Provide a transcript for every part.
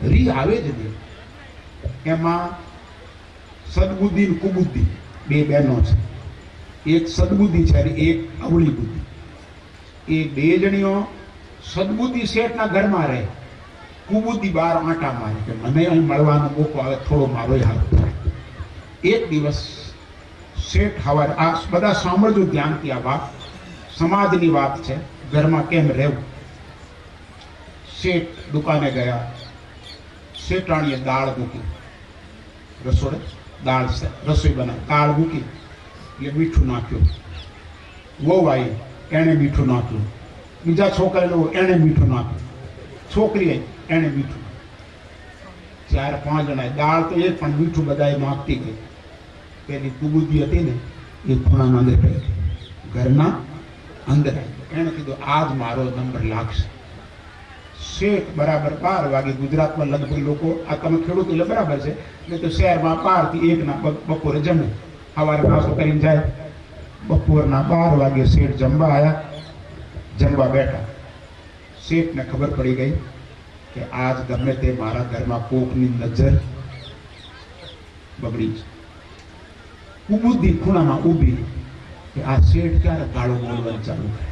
રી આવે જ નહીં. એમાં સદબુદ્ધિ ને કુબુદ્ધિ બે બહેનો છે. એક સદબુદ્ધિ છે અને એક અવળી બુદ્ધિ. એ બે જણીઓ સદબુદ્ધિ શેઠના ઘરમાં રહે, કુબુદ્ધિ બહાર આંટા મારે કે મને અહીં મળવાનો મોકો આવે, થોડો મારો હાથ થાય. એક દિવસ શેઠ હવારે, આ બધા સાંભળજો ધ્યાનથી, આ વાત સમાજની વાત છે, ઘરમાં કેમ રહેવું. શેઠ દુકાને ગયા, શેઠાણીએ દાળ મૂકી રસોડે, દાળ રસોઈ બનાવી, દાળ મૂકી એટલે મીઠું નાખ્યું. વહુ આવી, એણે મીઠું નાખ્યું. બીજા છોકરાને એણે મીઠું નાખ્યું. છોકરીએ એણે મીઠું. 4-5 જણાએ દાળ તો એક, પણ મીઠું બધાએ નાખતી ગઈ. પેલી કુબુદ્ધિ હતી ને એ ખૂણાના અંદર પડી ગઈ, ઘરના અંદર આવી. એણે કીધું આજ મારો નંબર લાગશે. શેઠ બરાબર 12 વાગે, ગુજરાતમાં લગભગ લોકો, આ તમે ખેડૂત એટલે બરાબર છે, એટલે તો શહેરમાં 12 થી 1 બપોરે જમે, સવારે નાસ્તો કરીને જાય. બપોરના 12 વાગે શેઠ જમવા આવ્યા, જમવા બેઠા. શેઠને ખબર પડી ગઈ કે આજ ગમે તે મારા ઘરમાં કોકની નજર બગડી છે. કુબુદ્ધિ ખૂણામાં ઊભી કે આ શેઠ ક્યારે ગાળો બોલવાનું ચાલુ કરે.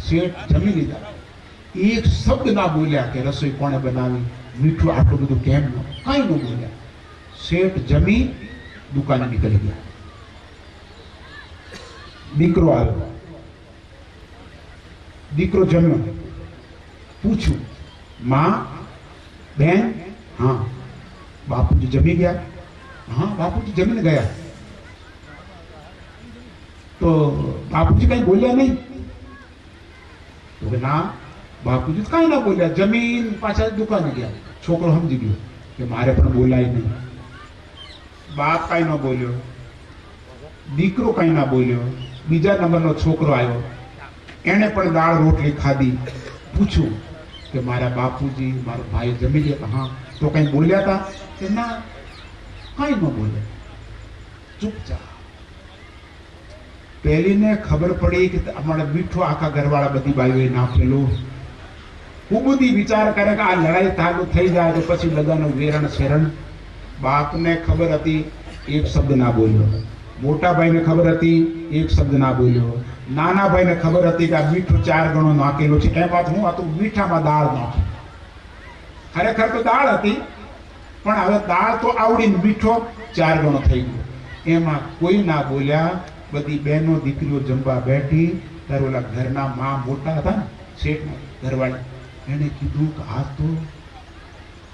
શેઠ જમી લીધા, એક શબ્દ ના બોલ્યા કે રસોઈ કોણે બનાવી, મીઠું આટલું બધું કેમ ન, કાંઈ ન બોલ્યા. શેઠ જમી દુકાને નીકળી ગયા. દીકરો આવ્યો, દીકરો જમ્યો, પૂછ્યું માં, બેન, હા. બાપુજી જમી ગયા? હા બાપુજી જમીને ગયા. તો બાપુજી કઈ બોલ્યા નહીં? તો કે ના, બાપુજી કઈ ના બોલ્યા, જમીન પાછા દુકાને ગયા. છોકરો સમજી ગયો કે મારે પણ બોલાય નહીં. બાપ કઈ ન બોલ્યો, દીકરો કઈ ના બોલ્યો. બીજા નંબરનો છોકરો આવ્યો, એને પણ દાળ રોટલી ખાધી. પૂછ્યું કે મારા બાપુજી, મારો ભાઈ જમી ગયા? હા. તો કઈ બોલ્યા હતા? કે ના, કઈ ન બોલ્યા, ચૂપચાપ. પહેલીને ખબર પડી કે અમારે મીઠો આખા ઘરવાળા બધી બાઈઓએ નાખેલો. કુબુદ્ધિ વિચાર કરે કે આ લડાઈ ચાલુ થઈ જાય તો પછી બધાનું વેરણ શેરણ. બાપને ખબર હતી, એક શબ્દ ના બોલ્યો. મોટા ભાઈને ખબર હતી, એક શબ્દ ના બોલ્યો. નાના ભાઈને ખબર હતી કે આ મીઠું 4 ગણો નાખેલું છે. એમાં હું હતું, મીઠામાં દાળ નાખી. ખરેખર તો દાળ હતી, પણ હવે દાળ તો આવડીને મીઠો 4 ગણો થઈ ગયો. એમાં કોઈ ના બોલ્યા. બધી બહેનો દીકરીઓ જમવા બેઠી. ત્યારે ઓલા ઘરના માં મોટા હતા ને, શેઠના ઘરવાળા, એને કીધું કે આ તો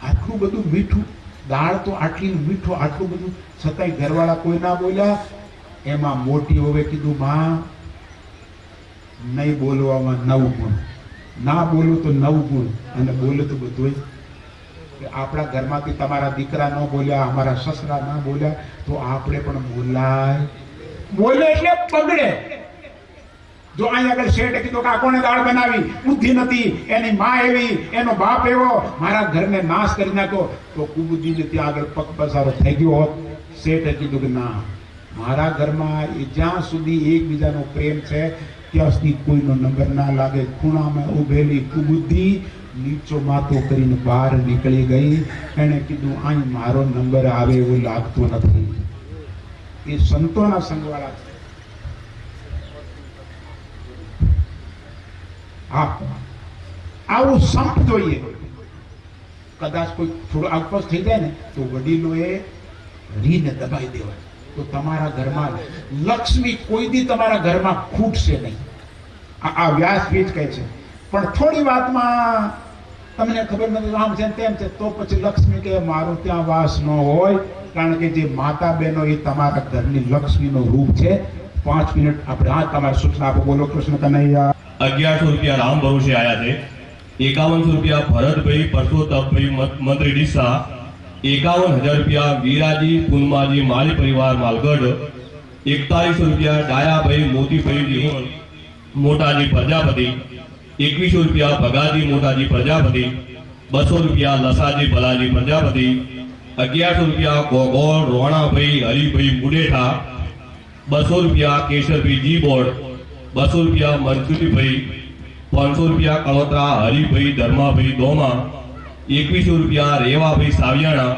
આટલું બધું મીઠું, દાળ તો આટલી, મીઠું આટલું બધું, છતાંય ઘરવાળા કોઈ ના બોલ્યા. એમાં મોટી હવે કીધું માં, નહીં બોલવામાં 9 ગુણ, ના બોલું તો 9 ગુણ, અને બોલે તો બધું. આપણા ઘરમાંથી તમારા દીકરા ન બોલ્યા, અમારા સસરા ના બોલ્યા, તો આપણે પણ બોલાય. બોલે એટલે બગડે. જો અહીંયા આગળ શેઠે કીધું કે આ કોણે દાળ બનાવી, બુદ્ધિ નથી, એની માં એવી, એનો બાપ એવો, મારા ઘરને નાશ કરી નાખ્યો, તો કુબુદ્ધિને ત્યાં આગળ પગ પસારો થઈ ગયો હોત. શેઠે કીધું કે ના, મારા ઘરમાં જ્યાં સુધી એકબીજાનો પ્રેમ છે ત્યાં સુધી કોઈનો નંબર ના લાગે. ખૂણામાં ઉભેલી કુબુદ્ધિ નીચો માથો કરીને બહાર નીકળી ગઈ. એને કીધું અહીં મારો નંબર આવે એવું લાગતું નથી. એ સંતોના સંગવાળા છે. હા, આવું સંપ જોઈએ. કદાચ કોઈ થોડું આગપસ થઈ જાય ને તો વડીલોએ રીને દબાઈ દેવાય, તો તમારા ઘરમાં લક્ષ્મી કોઈ દી તમારા ઘરમાં ખૂટશે નહીં. આ વ્યાસપીઠ કહે છે. પણ થોડી વાતમાં તમને ખબર નથી, આમ છે તેમ છે, તો પછી લક્ષ્મી કે મારું ત્યાં વાસ ન હોય. કારણ કે જે માતા બહેનો એ તમારા ઘરની લક્ષ્મીનો રૂપ છે. 5 મિનિટ આપણે આ તમારી સૂચના આપો. બોલો કૃષ્ણ કનૈયા. 1100 રૂપિયા રામ ભરોસે આયા છે. 5100 રૂપિયા ભરતભાઈ પરસોત્તમભાઈ મંત્રી ડીસા. 51,000 રૂપિયા વીરાજી પુનમાજી માલી પરિવાર માલગઢ. 4100 રૂપિયા ડાયાભાઈ મોતીભાઈ મોટાજી પ્રજાપતિ. 2100 રૂપિયા ભગાજી મોટાજી પ્રજાપતિ. 200 રૂપિયા લસાજી ભલાજી પ્રજાપતિ. 1100 રૂપિયા ગોગોળ રોણાભાઈ હરિભાઈ મુડેઠા. 200 રૂપિયા કેશરભાઈ જી બોર્ડ. 200 રૂપિયા મનસુરીભાઈ. 500 રૂપિયા કળોતરા હરિભાઈ ધર્માભાઈ દોમા. ₹2100 રેવાભાઈ સાવિયાણા,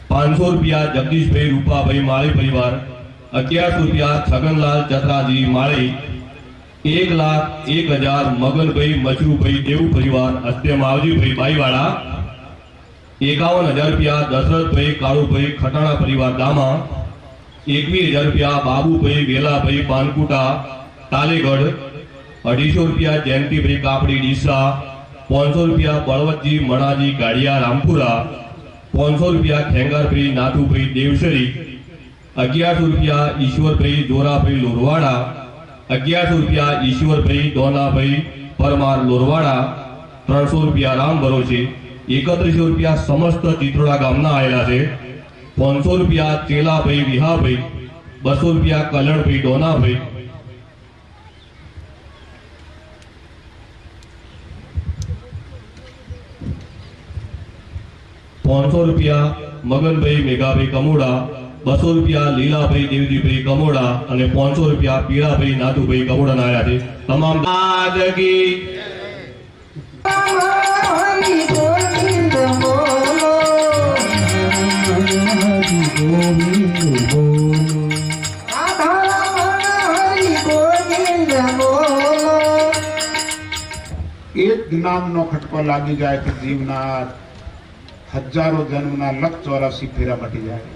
₹500 જગદીશભાઈ રૂપાભાઈ માળી પરિવાર, ₹1100 છગનલાલ ચતરાજી માળી, 1,01,000 મગનભાઈ મચરુભાઈ દેવ પરિવાર હસ્તે માવજીભાઈ બાઈવાળા, ₹51,000 દશરથભાઈ કાળુભાઈ ખટાણા પરિવાર દામા, ₹21,000 બાબુભાઈ વેલાભાઈ પાનકુટા તાલેગઢ, ₹250 જયંતિભાઈ કાપડી ડીસા, ₹500 બળવતજી મણાજી ગાડિયા રામપુરા, ₹500 ખેંગારભાઈ નાથુભાઈ દેવસરી, ₹1100 ઈશ્વરભાઈ જોરાભાઈ લોરવાડા, ₹1100 ઈશ્વરભાઈ દોનાભાઈ પરમાર લોરવાડા, ₹300 રામ ભરોસે, ₹3100 સમસ્ત ચિત્રોડા ગામના આવેલા છે, ₹500 ચેલાભાઈ વિહાભાઈ, ₹200 કલણભાઈ ડોનાભાઈ, ₹500 મગનભાઈ મેઘાભાઈ કમોડા, ₹200 લીલાભાઈ દેવજીભાઈ કમોડા અને ₹500 પીળાભાઈ નાથુભાઈ કમોડાના આવ્યા છે. તમામ દાદગી હરિ ગોવિંદ બોલો, હરિ ગોવિંદ બોલો, હરિ ગોવિંદ બોલો. એક જ્ઞાનનો ખટકો લાગી જાય કે જીવના હજારો જન્મના 184 ફેરા મટી જાય.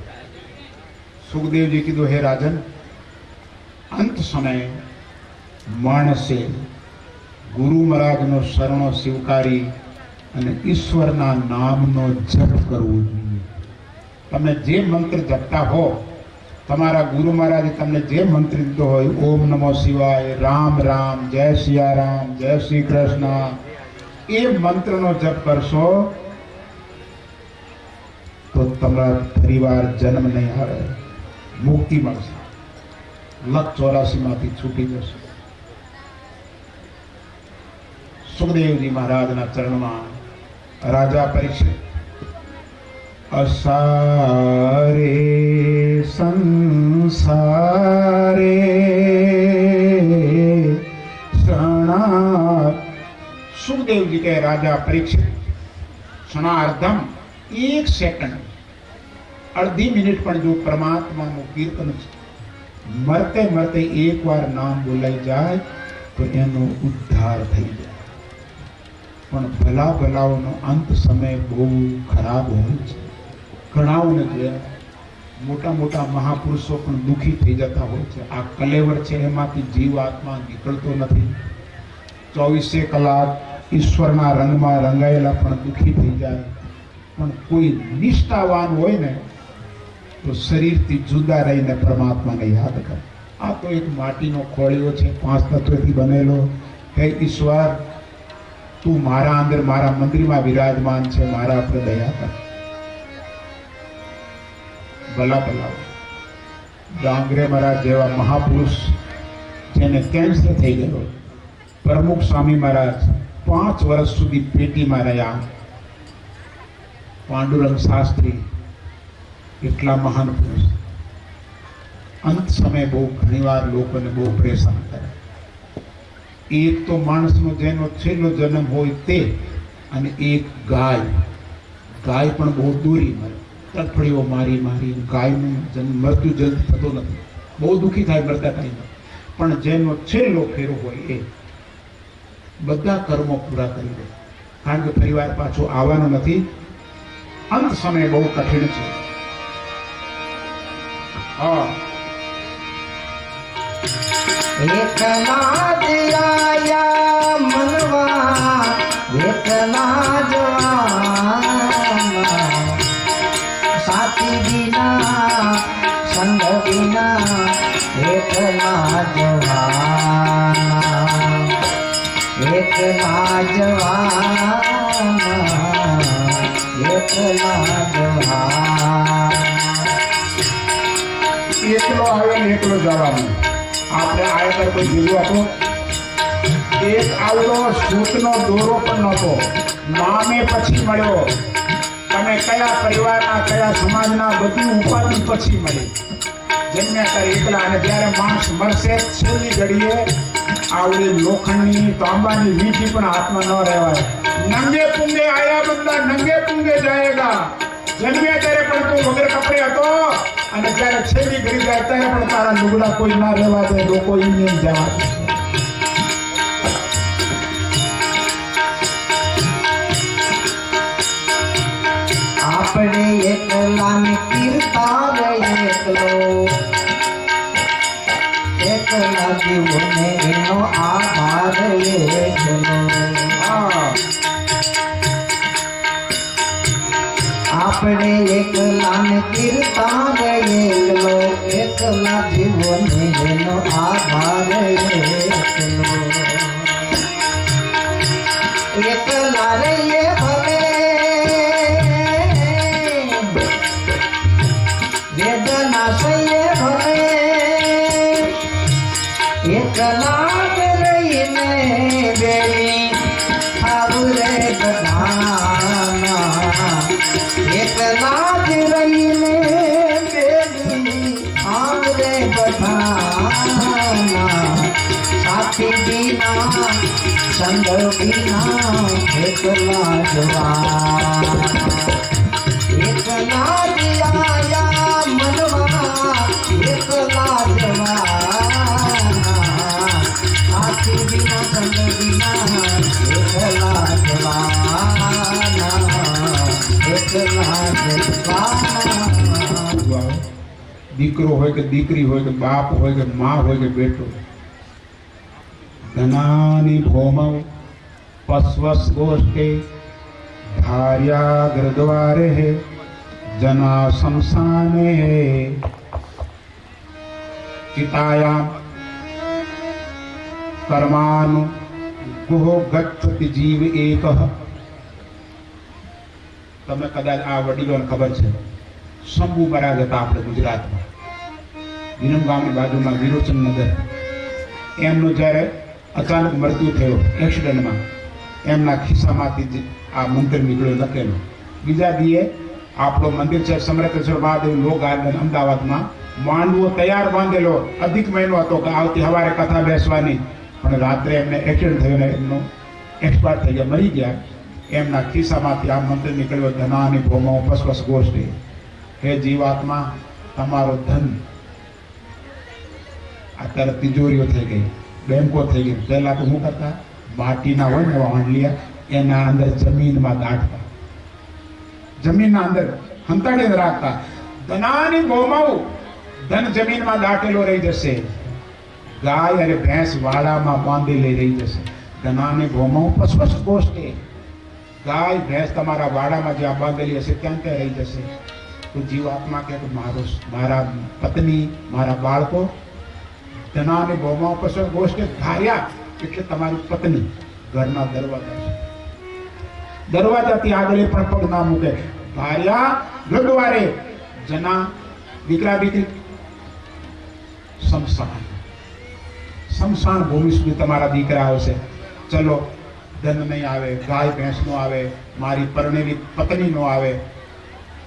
સુખદેવજી કીધું, હે રાજન, અંત સમયે માણસે ગુરુ મહારાજનો શરણો સ્વીકારી અને ઈશ્વરના નામનો જપ કરવો જોઈએ. તમે જે મંત્ર જપતા હો, તમારા ગુરુ મહારાજે તમને જે મંત્ર દીધો હોય, ઓમ નમો શિવાય, રામ રામ, જય સિયારામ, જય શ્રી કૃષ્ણ, એ મંત્રનો જપ કરશો તો તમારા પરિવાર જન્મ નહીં આવે, મુક્તિ મળશે, 184 માંથી છૂટી જશે. સુખદેવજી મહારાજના ચરણમાં રાજા પરીક્ષિત અસારે સંસારે શરણા. સુખદેવજી કહે, રાજા પરીક્ષિત, ક્ષણાર્ધમ, 1 સેકન્ડ, અડધી મિનિટ પણ જો પરમાત્માનું કીર્તન મરતે મરતે એકવાર નામ બોલાઈ જાય તો એનો ઉદ્ધાર થઈ જાય. પણ ભલા ભલાઓનો અંત સમય બહુ ખરાબ હોય છે. ઘણાઓને જોયા, મોટા મોટા મહાપુરુષો પણ દુઃખી થઈ જતા હોય છે. આ કલેવર છે, એમાંથી જીવ આત્મા નીકળતો નથી. 24 કલાક ઈશ્વરના રંગમાં રંગાયેલા પણ દુઃખી થઈ જાય. પણ કોઈ નિષ્ઠાવાન હોય ને તો શરીરથી જુદા રહીને પરમાત્માને યાદ કરે. આ તો એક માટીનો ખોળિયો છે, 5 તત્વથી બનેલો. હે ઈશ્વર, તું મારા અંદર, મારા મંદિરમાં વિરાજમાન છે, મારા પર દયા કર. ભલા ભલા ડાંગરે મહારાજ જેવા મહાપુરુષ, જેને કેન્સર થઈ ગયો, પ્રમુખ સ્વામી મહારાજ 5 વર્ષ સુધી પેટીમાં રહ્યા. પાંડુરંગ શાસ્ત્રી, એટલા મહાન પુરુષ. અંત સમય બહુ ઘણીવાર લોકોને બહુ પરેશાન કરે. એક તો માણસનો જેનો છેલ્લો જન્મ હોય તે, અને એક ગાય પણ બહુ દૂરી મરે. તડફડીઓ મારી મારી ગાયનું મૃત્યુ જલ્દી થતો નથી, બહુ દુઃખી થાય મરતા ટાઈમે. પણ જેનો છેલ્લો ફેરો હોય એ બધા કર્મો પૂરા કરી દે, કારણ કે પરિવાર પાછો આવવાનો નથી. અંત સમય બહુ કઠિન છે. એકલા જ આયા મનવા, એકલા જ આવા, સાથી વિના સંગ વિના, એકલા જ આવા, એકલા જ આવા, એકલા જ આવા. એકલો આવ્યો ને એકલો જવાનું. આપણે આયા કોઈ જીવો હતો, એક આવડો સૂતનો દોરો પણ નહોતો, નામે પછી મળ્યો. તમે કયા પરિવારના, કયા સમાજના, બધી ઉપાધિ પછી મળી. જન્મ્યા ત્યારે એકલા. અને જ્યારે માણસ મરશે છેલ્લી ઘડીએ આવડી લોખંડની, તાંબાની વીંટી પણ હાથમાં ન રહેવાય. नंगे पुंगे आया बंदा नंगे पुंगे जाएगा। जन्मे ત્યારે પણ તું વગર કપડે હતો અને જ્યારે છેલ્લી ઘડી જાય ત્યારે પણ તારા લુગડા કોઈ ના રહેવા દે, લોકો ઈને જવા દે। આપણે એકલાને કીર્તા રે એકલા જીવને એનો આભાર એકલો। આપણે એકલાને કીર્તા રે એકલા જીવને એનો આભાર એકલો। એકલા રહીએ ભલે વેદના સહીએ ભલે એકલા જ રહીને બેની આવરે બધાના। એકલા જ રહીને બેની આવરે બધાના। સાથી બીના સંગ બીના એકલા જવા। એકલા જ આયા મનવા એકલા જવા। સાથી બીના સંગ બીના એકલા જવાના। એકલા જવાના। દીકરો હોય કે દીકરી હોય કે બાપ હોય કે માં હોય કે બેટો, ધનાની ભોમવ પશ્વસ ગોષ્ઠે ભાર્યાગ્રદ્વારે जना शमशाने चितायां कर्मानु गुहो गच्छति जीव एकः। तमे कदाच आ वडीलोने खबर छे, शंभू महाराज हता आपणे गुजरातमां, विरमगामनी बाजुमां विरोचन नगर। एमनो ज्यारे अचानक मृत्यु थयो एक्सिडेंटमां, एमना खिस्सामांथी आ मंत्र निकळ्यो लखेलो। बीजा दिए आपणो मंदिर छे समरेश्वर महादेव लो गार्डन अमदावादमां, मांडवो तैयार बांधेलो, अधिक महीनो हतो के आवती हवारे कथा बेसवानी, पण रात्रे एमने एक्सिडेंट थयो ने एमनो एक्सपायर थई गया, मरी गया। एमना खिस्सामांथी आ मंत्र निकळ्यो, धनानि भौमो पश्वस गोष्ठे। हे जीवात्मा, तमारो धन अत्यारे तिजोरीओ थई गई, बैंको थई गई। पहेला तो शुं करता, माटीना होय ने वांडलिया एना अंदर जमीनमां गांठता, जमीन अंदर हंताड़ी राखता। धनानी भौमव, धन जमीन में दाटेलो रही जैसे, गाय अरे भैंस वाड़ा में बांधेली रही जैसे। धनानी भौमव पश्वस गोष्ठे, गाय भैंस तमारा वाड़ा में ज्यां बांधेली हशे त्यां त्यां रही जैसे। तो जीवात्मा के मारा पत्नी मारा बाळको, धनानी भौमव पश्वस गोष्ठे। भार्या એટલે તમારી પત્ની, ઘરના દરવાજા છે, दरवाजाथी आगळे पण पग ना मूके। भार्या घरद्वारे, जना दीकरा दीकरी शमशान, शमशान भूमि सुधी तमारा दीकरा आवशे। चलो धन नहीं आवे, गाय भैंस नो आवे, मारी परणेली पत्नी नो आवे,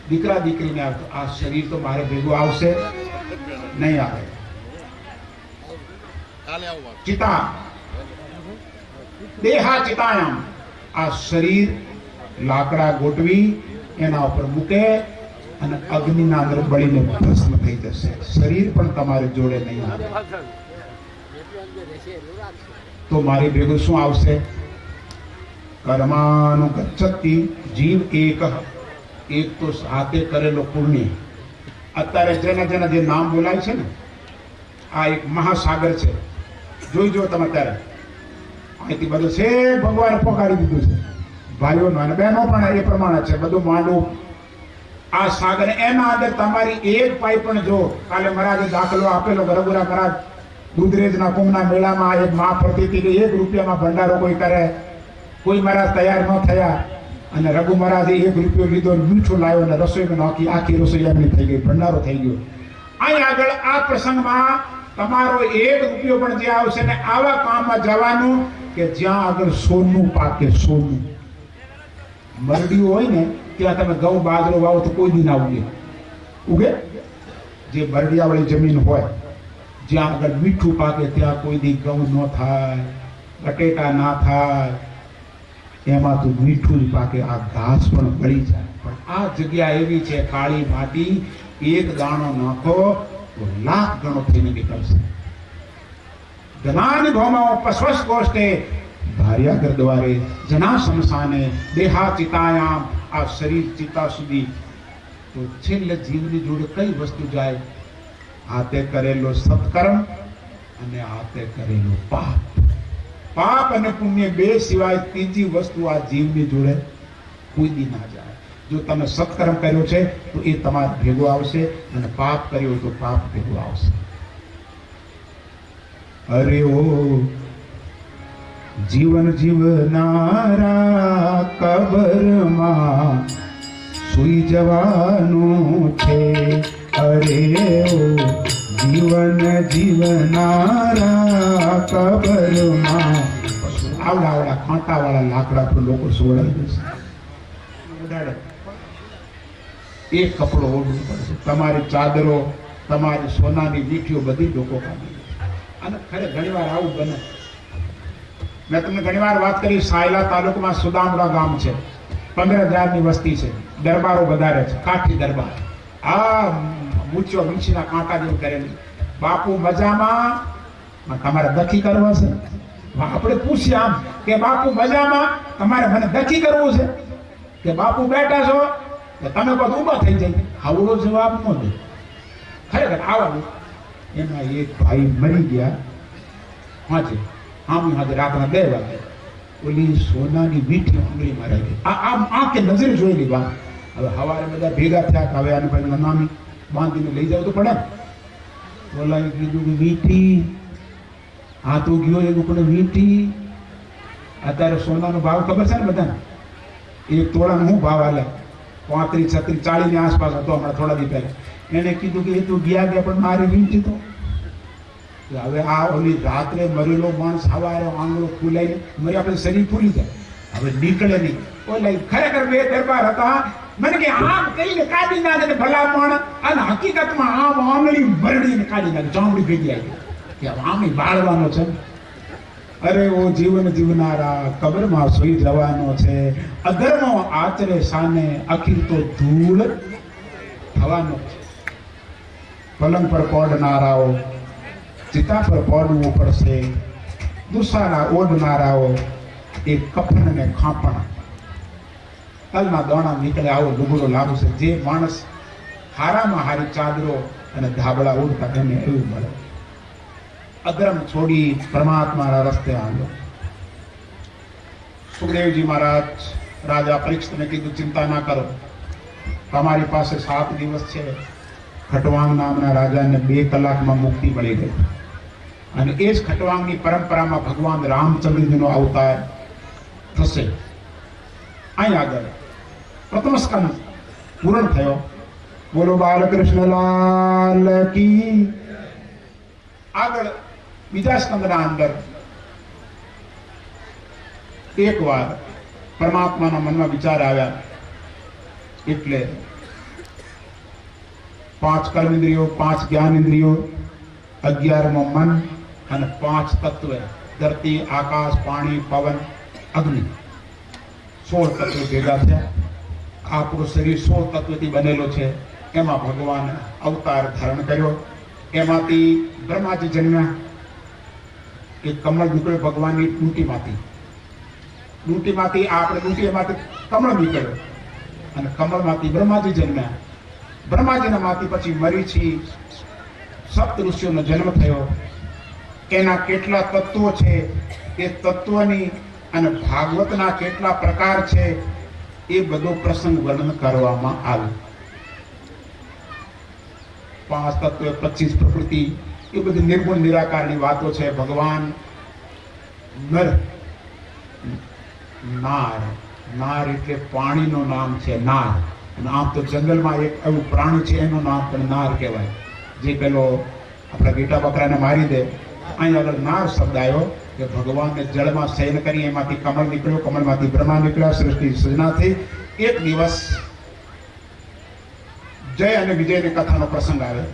दीकरा दीकरी ने आवे, तो आ शरीर तो मारे भेगो आवशे नहीं आवे। चिता देहा चितायाम, आ शरीर लाकड़ा गोटवी एना पर मूके अने अग्निना अंदर बळीने भस्म थई जशे। शरीर पण तमारे जोड़े नहीं आवे, तो मारी भेगो शुं आवशे? कर्मानु गच्छति जीव एकः। एक तो हाथे करेलो पुण्य। अत्यारे जेना जेना जे नाम बोलाय छे ने, आ एक महासागर छे, जोई जो तमे त्यारे અહીંથી બધું છે ભગવાને પહોંચાડી દીધું છે। ભાઈઓ અને બહેનો પણ એ પ્રમાણે છે, બધું માંડવું આ સાગર એના અંદર તમારી એક પાઈ પણ જો કાલે મહારાજે દાખલો આપેલો, ગરગુરા મહારાજ દૂધરેજના કુંભના મેળામાં એક માં ફરતી હતી કે 1 રૂપિયામાં ભંડારો કોઈ કરે, કોઈ મહારાજ તૈયાર ન થયા અને રઘુ મહારાજે 1 રૂપિયો લીધો, મીઠું લાવ્યો અને રસોઈમાં નાખી, આખી રસોઈ એમની થઈ ગઈ, ભંડારો થઈ ગયો। અહીં આગળ આ પ્રસંગમાં તમારો 1 રૂપિયો પણ જે આવશે ને આવા કામમાં જવાનું કે જ્યાં આગળ સોનું પાકે, સોનું મરડીઓ હોય ને ત્યાં તમે ઘઉં બાજરો વાવો તો કોઈ દી ના ઉગે, ઉગે? જે બરડિયાવાળી જમીન હોય જ્યાં આગળ મીઠું પાકે ત્યાં કોઈ દી ઘઉં ન થાય, બટેટા ના થાય, એમાં તો મીઠું જ પાકે, આ ઘાસ પણ બળી જાય. પણ આ જગ્યા એવી છે, કાળી માટી, એક દાણો નાખો તો લાખ ગણો થઈને નીકળશે. ધનાની ભૌમો પશ્વસ ગોષ્ઠે ભાર્યાગર દ્વારે જના શમશાને દેહા ચિતાયામ. આ શરીર ચિતા સુધી. તો છેલ્લે જીવની જોડે કઈ વસ્તુ જાય? હાથે કરેલો સત્કર્મ અને હાથે કરેલો પાપ. પાપ અને પુણ્ય બે સિવાય ત્રીજી વસ્તુ આ જીવની જોડે કોઈ દી ના જાય. જો તમે સત્કર્મ કર્યો છે તો એ તમારે ભેગો આવશે, અને પાપ કર્યો તો પાપ ભેગો આવશે. અરે ઓ જીવન જીવનારા કબરમાં સુઈ જવાનું છે. અરે ઓ જીવન જીવનારા કબરમાં. આવડા આવડા કાંટા વાળા લાકડા પર લોકો સોડાઈ દેશે. એક કપડો ઓઢવું પડશે. તમારી ચાદરો, તમારી સોનાની વીંટીઓ બધી લોકો કાઢી. અને ખરે ઘણીવાર આવું બને. મેં તમને ઘણીવાર વાત કરી, સાયલા તાલુકામાં સુદામડા ગામ છે, 15,000 ની વસ્તી છે, દરબારો વધારે છે, કાઠી દરબાર. આ મૂછો વીંછીના કાંટા જેવું કરેલી. બાપુ મજામાં? તમારે દખી કરવા છે? આપણે પૂછીએ આમ કે બાપુ મજામાં? તમારે મને દખી કરવું છે? કે બાપુ બેઠા છો કે તમે કોઈ ઊભા થઈ જાય? આવડો જવાબ ન દે. ખરેખર આવા એમાં એક ભાઈ મરી ગયા. હાજે હાજે રાતના 2 વાગે ઓલી સોનાની મીઠી આંગળી મારી ગઈ. આમ આંખે નજરે જોયેલી વાત. હવે સવારે બધા ભેગા થયા કે હવે આને ભાઈ નામી બાંધીને લઈ જાવ તો પડે. બોલાવી કીધું કે વીંટી આ તો ગયો એવું, પણ વીંટી અત્યારે સોનાનો ભાવ ખબર છે ને બધાને? 1 તોલાનો શું ભાવ હાલે? 35, 36, 40 ની આસપાસ હતો હમણાં થોડા દી પહેલા. એને કીધું કે એ તો ગયા પણ મારી વીંટી તો. હવે આ ઓલી રાત્રે મરેલો માણસ સવારે આંગળો ફૂલાઈને મરી, આપણે શરીર ફૂલી જાય, હવે નીકળે નહીં. ઓલા ખરેખર 2 દરબાર હતા. મને કે આમ કહીને કાઢી નાખે ભલામણ, અને હકીકતમાં આમ આંગળી મરડીને કાઢી નાખે, ચામડી ભેગી આવી કે આમની બાળવાનો છે. અરે ઓ જીવન જીવનારા કબરમાં સુઈ જવાનો છે. અધર્મો આચરે સાને અખીર તો ધૂળ થવાનો છે. પલંગ પર પડનારાઓ ચિતા પર પડવું પડશે. દુસારા ઓઢનારાઓ એ કફન ને ખાપણ, તલના દાણા નીકળે આવો લુગડો લાવશે. જે માણસ હારામાં હારી ચાદરો અને ધાબળા ઓઢતા એને એવું મળે. અધર્મ છોડી પરમાત્માના રસ્તે આવ્યો. સુખદેવજી મહારાજ રાજા પરીક્ષિતને કીધું, ચિંતા ના કરો, તમારી પાસે 7 દિવસ છે. ખટવાંગ નામના રાજાને 2 કલાકમાં મુક્તિ મળી ગઈ. અને એ જ ખટવાંગની પરંપરામાં ભગવાન રામચંદ્રજીનો અવતાર થશે. અહીં આગળ પ્રથમ સ્કંદ પૂર્ણ થયો. બોલો બાલકૃષ્ણ લાલ કી. આગળ બીજા સ્કંદના અંદર એકવાર પરમાત્માના મનમાં વિચાર આવ્યા. એટલે 5 કર્મેન્દ્રિયો, 5 જ્ઞાનેન્દ્રિયો, 11મો મન અને 5 તત્વ, ધરતી, આકાશ, પાણી, પવન, અગ્નિ, 16 તત્વો ભેગા થયા. આપણું શરીર 16 તત્વથી બનેલો છે. એમાં ભગવાન અવતાર ધારણ કર્યો. એમાંથી બ્રહ્માજી જન્મ્યા. એક કમળ નીકળ્યો ભગવાનની ડૂંટીમાંથી. આપણે ડૂંટીમાંથી કમળ નીકળ્યો, અને કમળમાંથી બ્રહ્માજી જન્મ્યા. બ્રહ્માજીના માંથી પછી મરીચી 7 ઋષિઓનો જન્મ થયો. એના કેટલા તત્વો છે એ તત્વની અને ભાગવતના કેટલા પ્રકાર છે એ બધો પ્રસંગ વર્ણન કરવામાં આવ્યો. 5 તત્વ, 25 પ્રકૃતિ, એ બધી નિર્ગુણ નિરાકારની વાતો છે. ભગવાન નર, નાર એટલે પાણીનું નામ છે, નાર. અને આમ તો જંગલમાં એક એવું પ્રાણી છે એનું નામ પણ નાર કહેવાય, જે પેલો આપણા ઘેટા બકરાને મારી દે. અહીં આગળ નાર શબ્દ આવ્યો કે ભગવાનને જળમાં શયન કરી, એમાંથી કમળ નીકળ્યો, કમળમાંથી બ્રહ્મા નીકળ્યા, સૃષ્ટિ સર્જના થઈ. એક દિવસ જય અને વિજયની કથાનો પ્રસંગ આવે.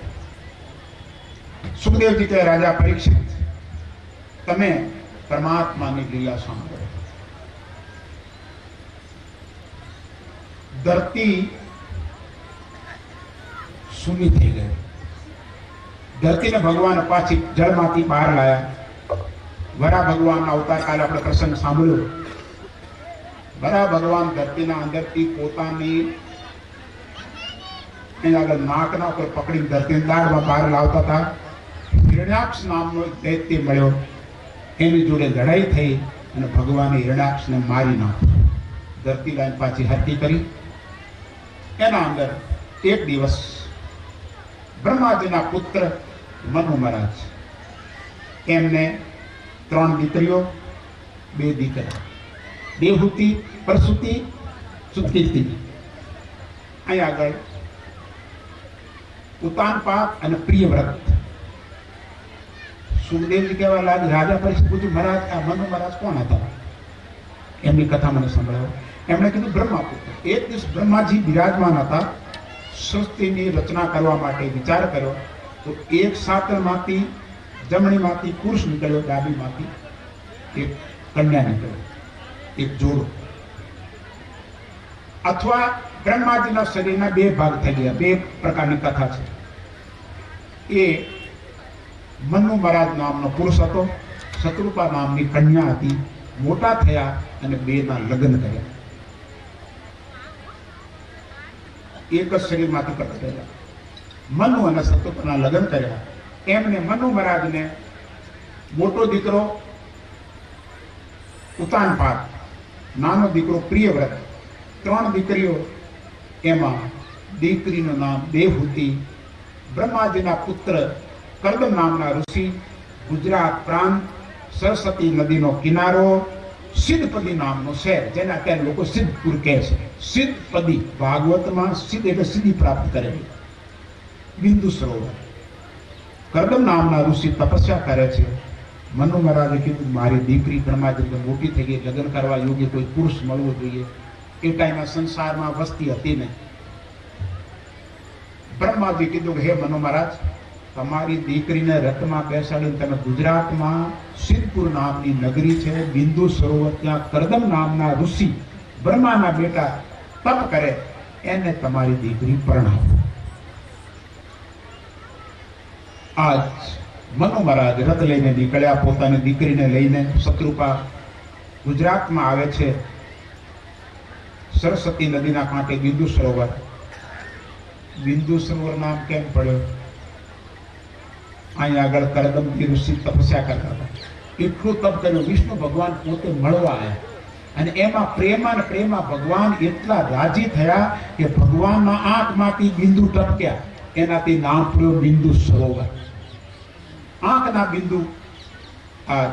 સુખદેવજી કહે, રાજા પરીક્ષિત, તમે પરમાત્માની લીલા સાંભળો. ધરતી સૂની થઈ ગઈ. ધરતીને ભગવાન પાછી જળમાંથી બહાર લાયા. વરા ભગવાનના અવતાર કાલે આપણે પ્રસંગ સાંભળ્યો. વરા ભગવાન ધરતીના અંદરથી પોતાની આગળ નાકના ઉપર પકડી ધરતીની દાળમાં બહાર લાવતા હતા. હિરણ્યાક્ષ નામનો એક દૈત્ય મળ્યો. એની જોડે લડાઈ થઈ અને ભગવાને હિરણ્યાક્ષને મારી નાખ્યો. ધરતી લાઈન પાછી હરતી કરી. એના અંદર એક દિવસ બ્રહ્માજીના પુત્ર મનુ મહારાજ, એમને 3 દીકરીઓ 2 દીકરા, દેવહૂતિ, પ્રસૂતિ, સુકીર્તિ. અહીં આગળ ઉતાનપાદ અને પ્રિયવ્રત. સુખદેવજી કહેવા લાગે, રાજા પરીક્ષિત પૂછ્યું, મહારાજ આ મનુ મહારાજ કોણ હતા? એમની કથા મને સંભળાવો. એમણે કીધું બ્રહ્માપુત્ર. એક દિવસ બ્રહ્માજી બિરાજમાન હતા. સૃષ્ટિની રચના કરવા માટે વિચાર કર્યો તો એક સાતરમાંથી જમણીમાંથી પુરુષ નીકળ્યો, ડાબીમાંથી એક કન્યા નીકળ્યો, એક જોડો. અથવા બ્રહ્માજીના શરીરના 2 ભાગ થઈ ગયા. 2 પ્રકારની કથા છે. એ મનુ મહારાજ નામનો પુરુષ હતો, શત્રુપા નામની કન્યા હતી. મોટા થયા અને 2ના લગ્ન કર્યા. એક જ શરીરમાંથી પ્રગટ થયેલા. મનુ અને શત્રુપાના લગ્ન કર્યા. એમને મનુ મહારાજને મોટો દીકરો ઉતાનપાદ, નાનો દીકરો પ્રિયવ્રત, 3 દીકરીઓ. એમાં દીકરીનું નામ દેવહૂતિ, બ્રહ્માજીના પુત્ર કરદમ નામના ઋષિ, ગુજરાત પ્રાંત, સરસ્વતી નદીનો કિનારો, સિદ્ધપદી નામનો શહેર, જેને અત્યારે લોકો સિદ્ધપુર કહે છે. સિદ્ધપદી, ભાગવતમાં સિદ્ધ એટલે સિદ્ધિ પ્રાપ્ત કરેલી. બિંદુ સરોવર. કરદમ નામના ઋષિ તપસ્યા કરે છે. મનુ મહારાજે કીધું, મારી દીકરી બ્રહ્માજી મોટી થઈ ગઈ, લગ્ન કરવા યોગ્ય કોઈ પુરુષ મળવો જોઈએ. એ ટાઈમના સંસારમાં વસ્તી હતી નહીં. બ્રહ્માજી કીધું, હે મનુ મહારાજ, તમારી દીકરીને રથમાં બેસાડીને તમે ગુજરાતમાં સિદ્ધપુર નામની નગરી છે, બિંદુ સરોવર, ત્યાં કરદમ નામના ઋષિ બ્રહ્માના બેટા તપ કરે, એને તમારી દીકરી પરણાવો. આજ મનુ મહારાજ રથ લઈને નીકળ્યા, પોતાની દીકરીને લઈને. શત્રુપા ગુજરાતમાં આવે છે, સરસ્વતી નદીના કાંઠે બિંદુ સરોવર. બિંદુ સરોવર નામ કેમ પડ્યો? અહીં આગળ કરદમજી ઋષિ તપસ્યા કરતા હતા. એટલું તપ કર્યું, વિષ્ણુ ભગવાન પોતે મળવા આવ્યા. અને એમાં પ્રેમમાં ભગવાન એટલા રાજી થયા કે ભગવાનના આંખમાંથી બિંદુ ટપક્યા. એનાથી નામ પડ્યો બિંદુ સરોવર. આંખના બિંદુ. આ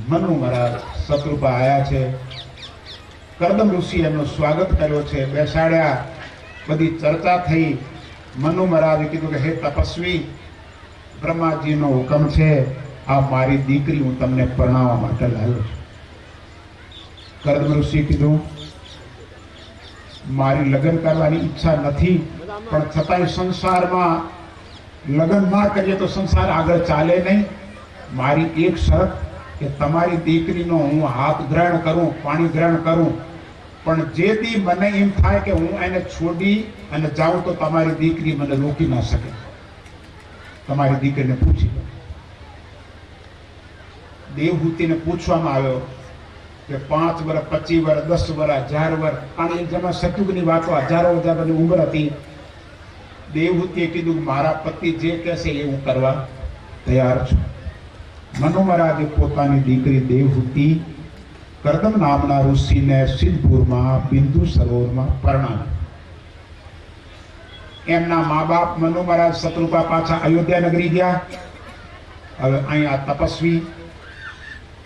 મનુ મહારાજ શત્રુપા આવ્યા છે. કરદમ ઋષિ એમનું સ્વાગત કર્યો છે, બેસાડ્યા. બધી ચર્ચા થઈ. મનુ મહારાજે કીધું કે હે તપસ્વી, બ્રહ્માજીનો હુકમ છે, આ મારી દીકરી હું તમને પરણાવવા માટે લાવ્યો છું. કરદમ ઋષિ કીધું, મારી લગ્ન કરવાની ઈચ્છા નથી, પણ છતાંય સંસારમાં લગ્ન ના કરીએ તો સંસાર આગળ ચાલે નહીં. મારી એક શરત કે તમારી દીકરીનો હું હાથ ગ્રહણ કરું, પાણી ગ્રહણ કરું, પણ જે દી મને એમ થાય કે હું એને છોડી અને જાઉં તો તમારી દીકરી મને રોકી ના શકે. તમારી દીકરીને પૂછી લો. દેવહૂતિને પૂછવામાં આવ્યો કે 5 વર્ષ, 25 વર્ષ, 10 વર્ષ, 1000 વર્ષ, અને એક જમા સતુગની વાતો, હજારો હજારની ઉંમર હતી. દેવહૂતિએ કીધું, મારા પતિ જે કહેશે એ હું કરવા તૈયાર છું. મનુ મહારાજે પોતાની દીકરી દેવહૂતિ કરદમ નામના ઋષિને સિદ્ધપુરમાં બિંદુ સરોવરમાં પરણાવી. એમના મા બાપ મનુ મહારાજ શત્રુપા પાછા અયોધ્યા નગરી ગયા. હવે અહીંયા તપસ્વી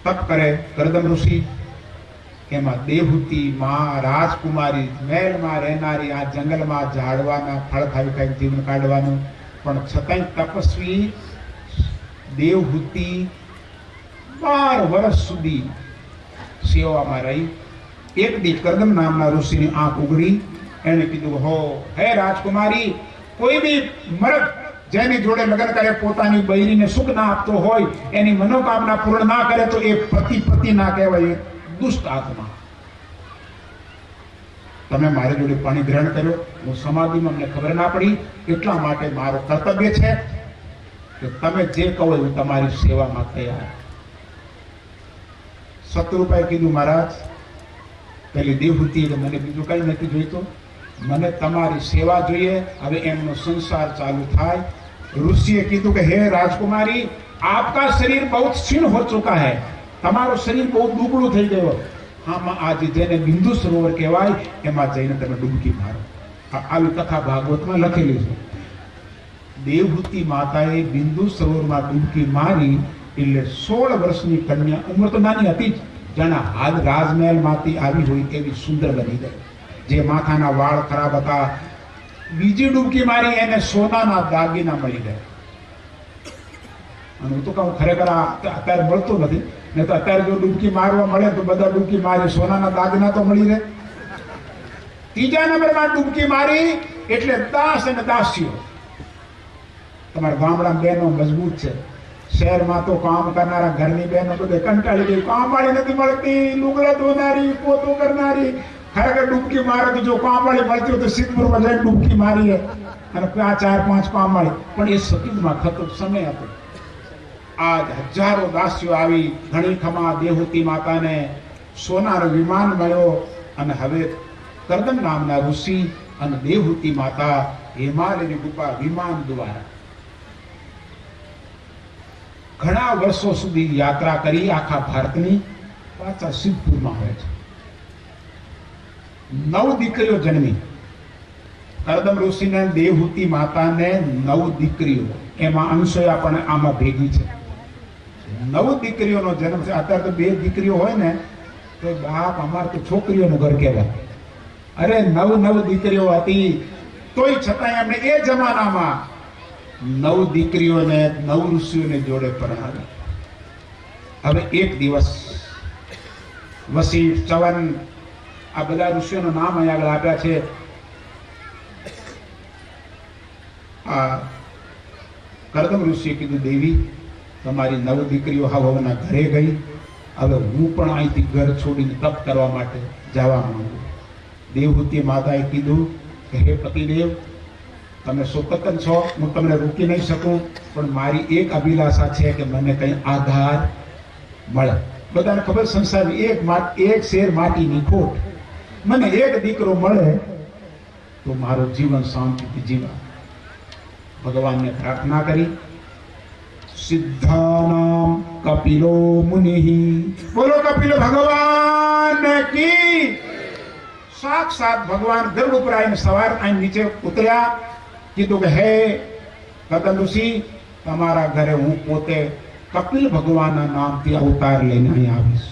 તપ કરે કરદમ ઋષિ. એમાં દેવહૂતિ માં રાજકુમારી, મહેલમાં રહેનારી, આ જંગલમાં ઝાડવાના ફળ ખાઈ ખાઈ જીવન કાઢવાનું. પણ છતાંય તપસ્વી દેવહૂતિ 12 વર્ષ સુધી સેવામાં રહી. એક દી કરદમ નામના ઋષિની આંખ ઉગડી. એને કીધું, હો હે રાજકુમારી, કોઈ બી મર્દ જેની જોડે લગ્ન કરે, પોતાની બૈરીને સુખ ના આપતો હોય, એની મનોકામના પૂર્ણ ના કરે તો એ પતિ ના કહેવાય, એ દુષ્ટ આત્મા. તમે મારી જોડે પાણી ગ્રહણ કર્યો, હું સમાધિમાં અમને ખબર ના પડી, એટલા માટે મારો કર્તવ્ય છે કે તમે જે કહો એવું તમારી સેવામાં તૈયાર. શત્રુભાઈ કીધું, મહારાજ પેલી દેવહૂતિ એટલે મને બીજું કઈ નથી જોઈતું, મને તમારી સેવા જોઈએ. હવે એમનો સંસાર ચાલુ થાય. ઋષિએ કીધું કે હે રાજકુમારી, આપકા શરીર બહુ क्षीण हो चुका है, તમારું શરીર બહુ દુબળું થઈ ગયું. આમાં આજે જેને બિંદુ સરોવર કહેવાય એમાં જઈને તમે ડૂબકી મારો. આવી કથા ભાગવતમાં લખેલી છે. દેવહૂતિ માતાએ બિંદુ સરોવરમાં ડૂબકી મારી એટલે 16 વર્ષની કન્યા, ઉંમર તો નાની હતી જ, જાણે હાલ રાજમહેલમાંથી આવી હોય એવી સુંદર બની ગઈ. જે માથાના વાળ ખરાબ હતા, બીજી ડૂબકી મારી એને સોનાના દાગીના મળી ગયા. અને હું તો કહું ખરેખર અત્યારે મળતું નથી, નહીં તો અત્યારે જો ડૂબકી મારવા મળે તો બધા ડૂબકી મારી સોનાના દાગીના તો મળી રહે. ત્રીજા નંબરમાં ડૂબકી મારી એટલે દાસ અને દાસીઓ. તમારા ગામડામાં બહેનો મજબૂત છે, શહેરમાં તો કામ કરનારા ઘરની બહેનો તો કંટાળી ગઈ, કામવાળી નથી મળતી, લુગડા ધોનારી, પોતું કરનારી. ખરેખર ડૂબકી મારે તો જો કામવાળી મળતી હોય તો સિદ્ધપુરમાં જઈને ડૂબકી મારીએ અને 4-5 કામવાળી. પણ એ સતીમાં થતો સમય હતો. આજ હજારો દાસીઓ આવી ઘણી ખમા દેવહૂતિ માતાને સોનાનો વિમાન મળ્યો. અને હવે કરદમ નામના ઋષિ અને દેવહૂતિ માતા હિમાલયની ગુફા વિમાન દ્વારા ઘણા વર્ષો સુધી યાત્રા કરી આખા ભારતની, પાછા સિદ્ધપુરમાં આવે છે. 9 દીકરીઓ જન્મી. કરદમ ઋષિને દેવહૂતિ માતાને 9 દીકરીઓ, એમાં અનસૂયા પણ આમાં ભેગી છે. 9 દીકરીઓનો જન્મ છે. અત્યારે તો 2 દીકરીઓ હોય ને તો બાપ અમારે તો છોકરીઓનું ઘર કહેવાય. અરે 9 દીકરીઓ હતી તોય છતાં એમણે એ જમાનામાં 9 દીકરીઓને 9 ઋષિઓને જોડે પરણાવી. હવે એક દિવસ વશિષ્ઠ, ચવન, આ બધા ઋષિઓનું નામ અહીં આગળ આપ્યા છે. આ કરદમ ઋષિએ કીધું, દેવી તમારી 9 દીકરીઓ હવના ઘરે ગઈ, હવે હું પણ અહીંથી ઘર છોડીને તપ કરવા માટે જવા માંગુ. દેવહૂતિ માતાએ કીધું કે હે પતિદેવ, તમે સ્વતંત્ર છો, હું તમને રોકી નહીં શકું, પણ મારી એક અભિલાષા છે કે મને કંઈ આધાર મળે. બધાને ખબર સંસારમાં એક શેર માટીની ખોટ, મને એક દીકરો મળે તો મારું જીવન શાંતિથી જીવા. ભગવાનને પ્રાર્થના કરી. સિદ્ધાનામ કપિલો મુનિ, બોલો કપિલ ભગવાન કી. સાક્ષાત ભગવાન ગર્ભ ઉપર આવીને સવાર અહીં નીચે ઉતર્યા. કીધું કે હે કરદમ ઋષિ, તમારા ઘરે હું પોતે કપિલ ભગવાનના નામથી અવતાર લઈને અહીં આવીશ.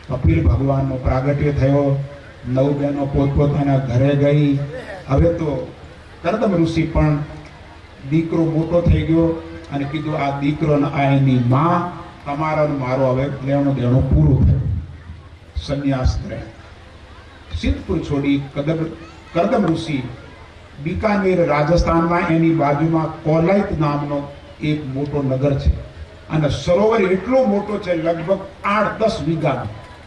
કપિલ ભગવાનનો પ્રાગટ્ય થયો. 9 બહેનો પોતપોતાના ઘરે ગઈ. હવે તો કરદમ ઋષિ પણ દીકરો મોટો થઈ ગયો અને કીધું આ દીકરોને આઈની માં, તમારો મારો હવે લેણું દેણું પૂરું થયું. સંન્યાસ ગ્રહણ. સિદ્ધપુર છોડી કરદમ ઋષિ બીકાનેર રાજસ્થાનમાં, એની બાજુમાં કોલાઈત નામનો એક મોટો નગર છે અને સરોવર એટલો મોટો છે, લગભગ 8-10 વીઘાનો.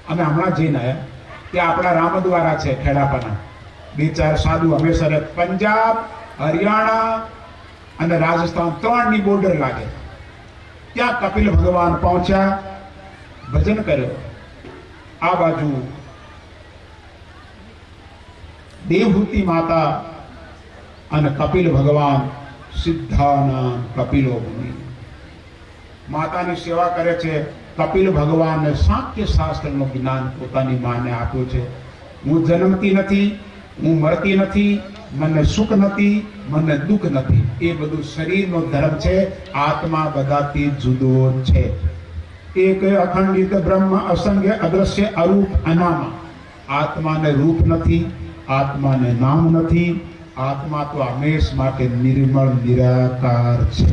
અમે હમણાં જઈને આવ્યા. ત્યાં આપણા રામદ્વારા છે ખેડાપાના. 2-4 સાધુ હંમેશા પંજાબ, હરિયાણા અને રાજસ્થાન 3ની બોર્ડર લાગે. ત્યાં કપિલ ભગવાન પહોંચ્યા, ભજન કર્યો. આ બાજુ દેવહૂતિ માતા અને કપિલ ભગવાન સિદ્ધાના કપિલો મુનિ માતાની સેવા કરે છે. કપિલ ભગવાનને સાંખ્ય શાસ્ત્રનું જ્ઞાન પોતાની માને આપ્યું છે. હું જન્મતી નથી, હું મરતી નથી, મને સુખ નથી, મને દુઃખ નથી. એ બધું શરીરનો ધર્મ છે. આત્મા બધાથી જુદો છે. એક અખંડિત બ્રહ્મ, અસંખ્ય, અદ્રશ્ય, અરૂપ, અનામા. આત્માને રૂપ નથી, આત્માને નામ નથી. આત્મા તો હંમેશ માટે નિર્મળ નિરાકાર છે.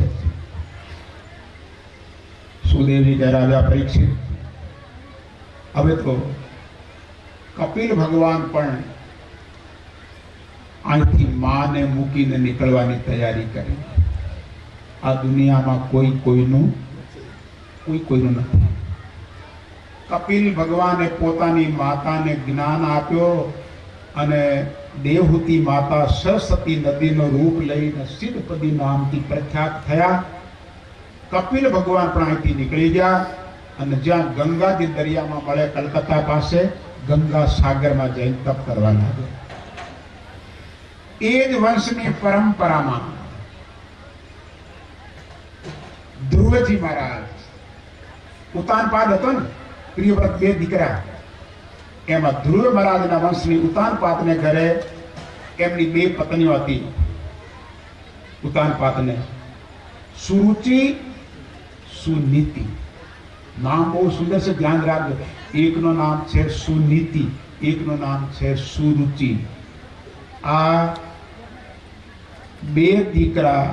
સુદેવી કહે, રાજા પરીક્ષિત, હવે તો કપિલ ભગવાન પણ અહીંથી માને મૂકીને નીકળવાની તૈયારી કરી. આ દુનિયામાં કોઈ કોઈનું નથી. કપિલ ભગવાને પોતાની માતાને જ્ઞાન આપ્યો અને દેવહૂતિ માતા સરસ્વતી નદીનો રૂપ લઈને સિદ્ધપદી નામથી પ્રખ્યાત થયા. કપિલ ભગવાન પણ અહીંથી નીકળી ગયા અને જ્યાં ગંગાજી દરિયામાં મળે કલકત્તા પાસે ગંગા સાગરમાં જઈને તપ કરવા લાગે. એ જ વંશની પરંપરામાં ધ્રુવજી મહારાજ, ઉતાનપાદ હતો ને પ્રિયવ્રત, 2 દીકરા, એમાં ધ્રુવ મહારાજના વંશની ઉતાનપાદને ઘરે એમની 2 પત્નીઓ હતી. ઉતાનપાદને સુરુચિ, સુનીતિ. નામ બહુ સુંદર છે, ધ્યાન રાખજો. એકનું નામ છે સુનીતિ, એકનું નામ છે સુરુચિ. આ 2 દીકરા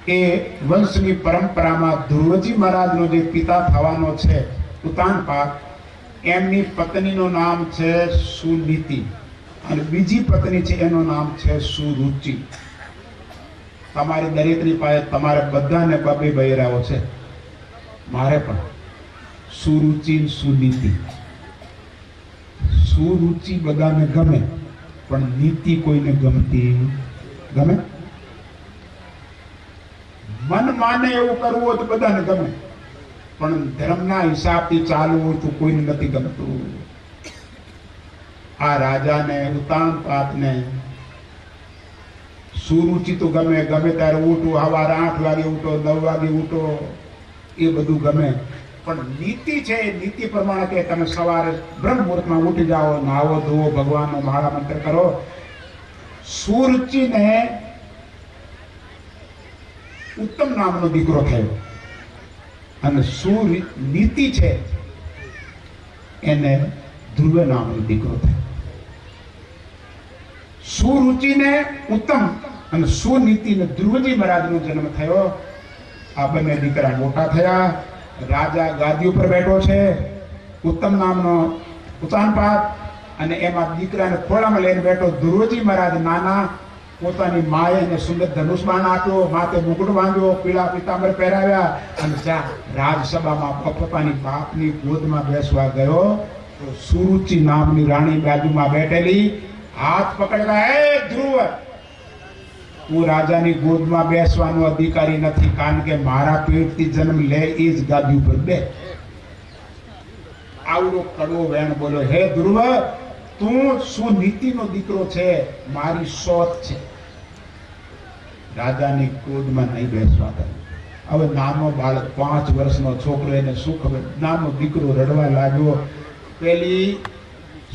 એ વંશની પરંપરામાં ધ્રુવજી મહારાજનો જે પિતા થવાનો છે ઉતાનપાદ, એમની પત્નીનું નામ છે સુનીતિ અને બીજી પત્ની છે એનું નામ છે સુરુચિ. તમારી દરેકની પાસે, તમારે બધાને 2 બૈરાઓ છે, મારે પણ. સુરુચિ, સુનીતિ. સુરુચિ બધાને ગમે પણ નીતિ કોઈને ગમતી ગમે. મન માને એવું કરવું હોય તો બધાને ગમે, પણ ધર્મના હિસાબથી ચાલવું હોય તો કોઈને નથી ગમતું. આ રાજાને ઉતાનપાદને સુરુચિ તો ગમે, ગમે ત્યારે ઉઠો, સવારે 8 વાગે ઉઠો, 9 વાગે ઉઠો, એ બધું ગમે. પણ નીતિ છે, એ નીતિ પ્રમાણે કે તમે સવારે બ્રહ્મ મુહૂર્તમાં ઉઠી જાઓ, નાહો ધોવો, ભગવાનનો માળા મંત્ર કરો. સુરુચિને ઉત્તમ નામનો દીકરો થયો અને સુનીતિ છે એને ધ્રુવ નામનો દીકરો થયો. સુરુચિને ઉત્તમ અને સુનીતિને ધ્રુવજી મહારાજનો જન્મ થયો. આ બંને દીકરા મોટા થયા. રાજા ગાદી ઉપર બેઠો છે, ઉત્તમ નામનો ઉતાનપાદ, અને એમાં દીકરાને ખોળામાં લઈને બેઠો ધ્રુવજી મહારાજ નાના. પોતાની માએ એને સુંદર ધનુષ બાણ આપ્યો, માથે મુકુટ બાંધ્યો, પીળા પીતાંબર પહેરાવ્યા અને રાજસભામાં પોતાની બાપની ગોદમાં બેસવા ગયો તો સુરુચિ નામની રાણી બાજુમાં બેઠેલી હાથ પકડતા, હે ધ્રુવ, તું રાજાની ગોદમાં બેસવાનો અધિકારી નથી, કારણ કે મારા પેટથી જન્મ લે એ જ ગાદી ઉપર બે. આવડો કડવો વેણ બોલ્યો. હે ધ્રુવ, તું સુનીતિનો દીકરો છે, મારી શોધ છે, રાજાની ગોદમાં નહીં બેસવા દે. હવે નાનો બાળક, 5 વર્ષનો છોકરો, એને શું ખબર? નાનો દીકરો રડવા લાગ્યો. પેલી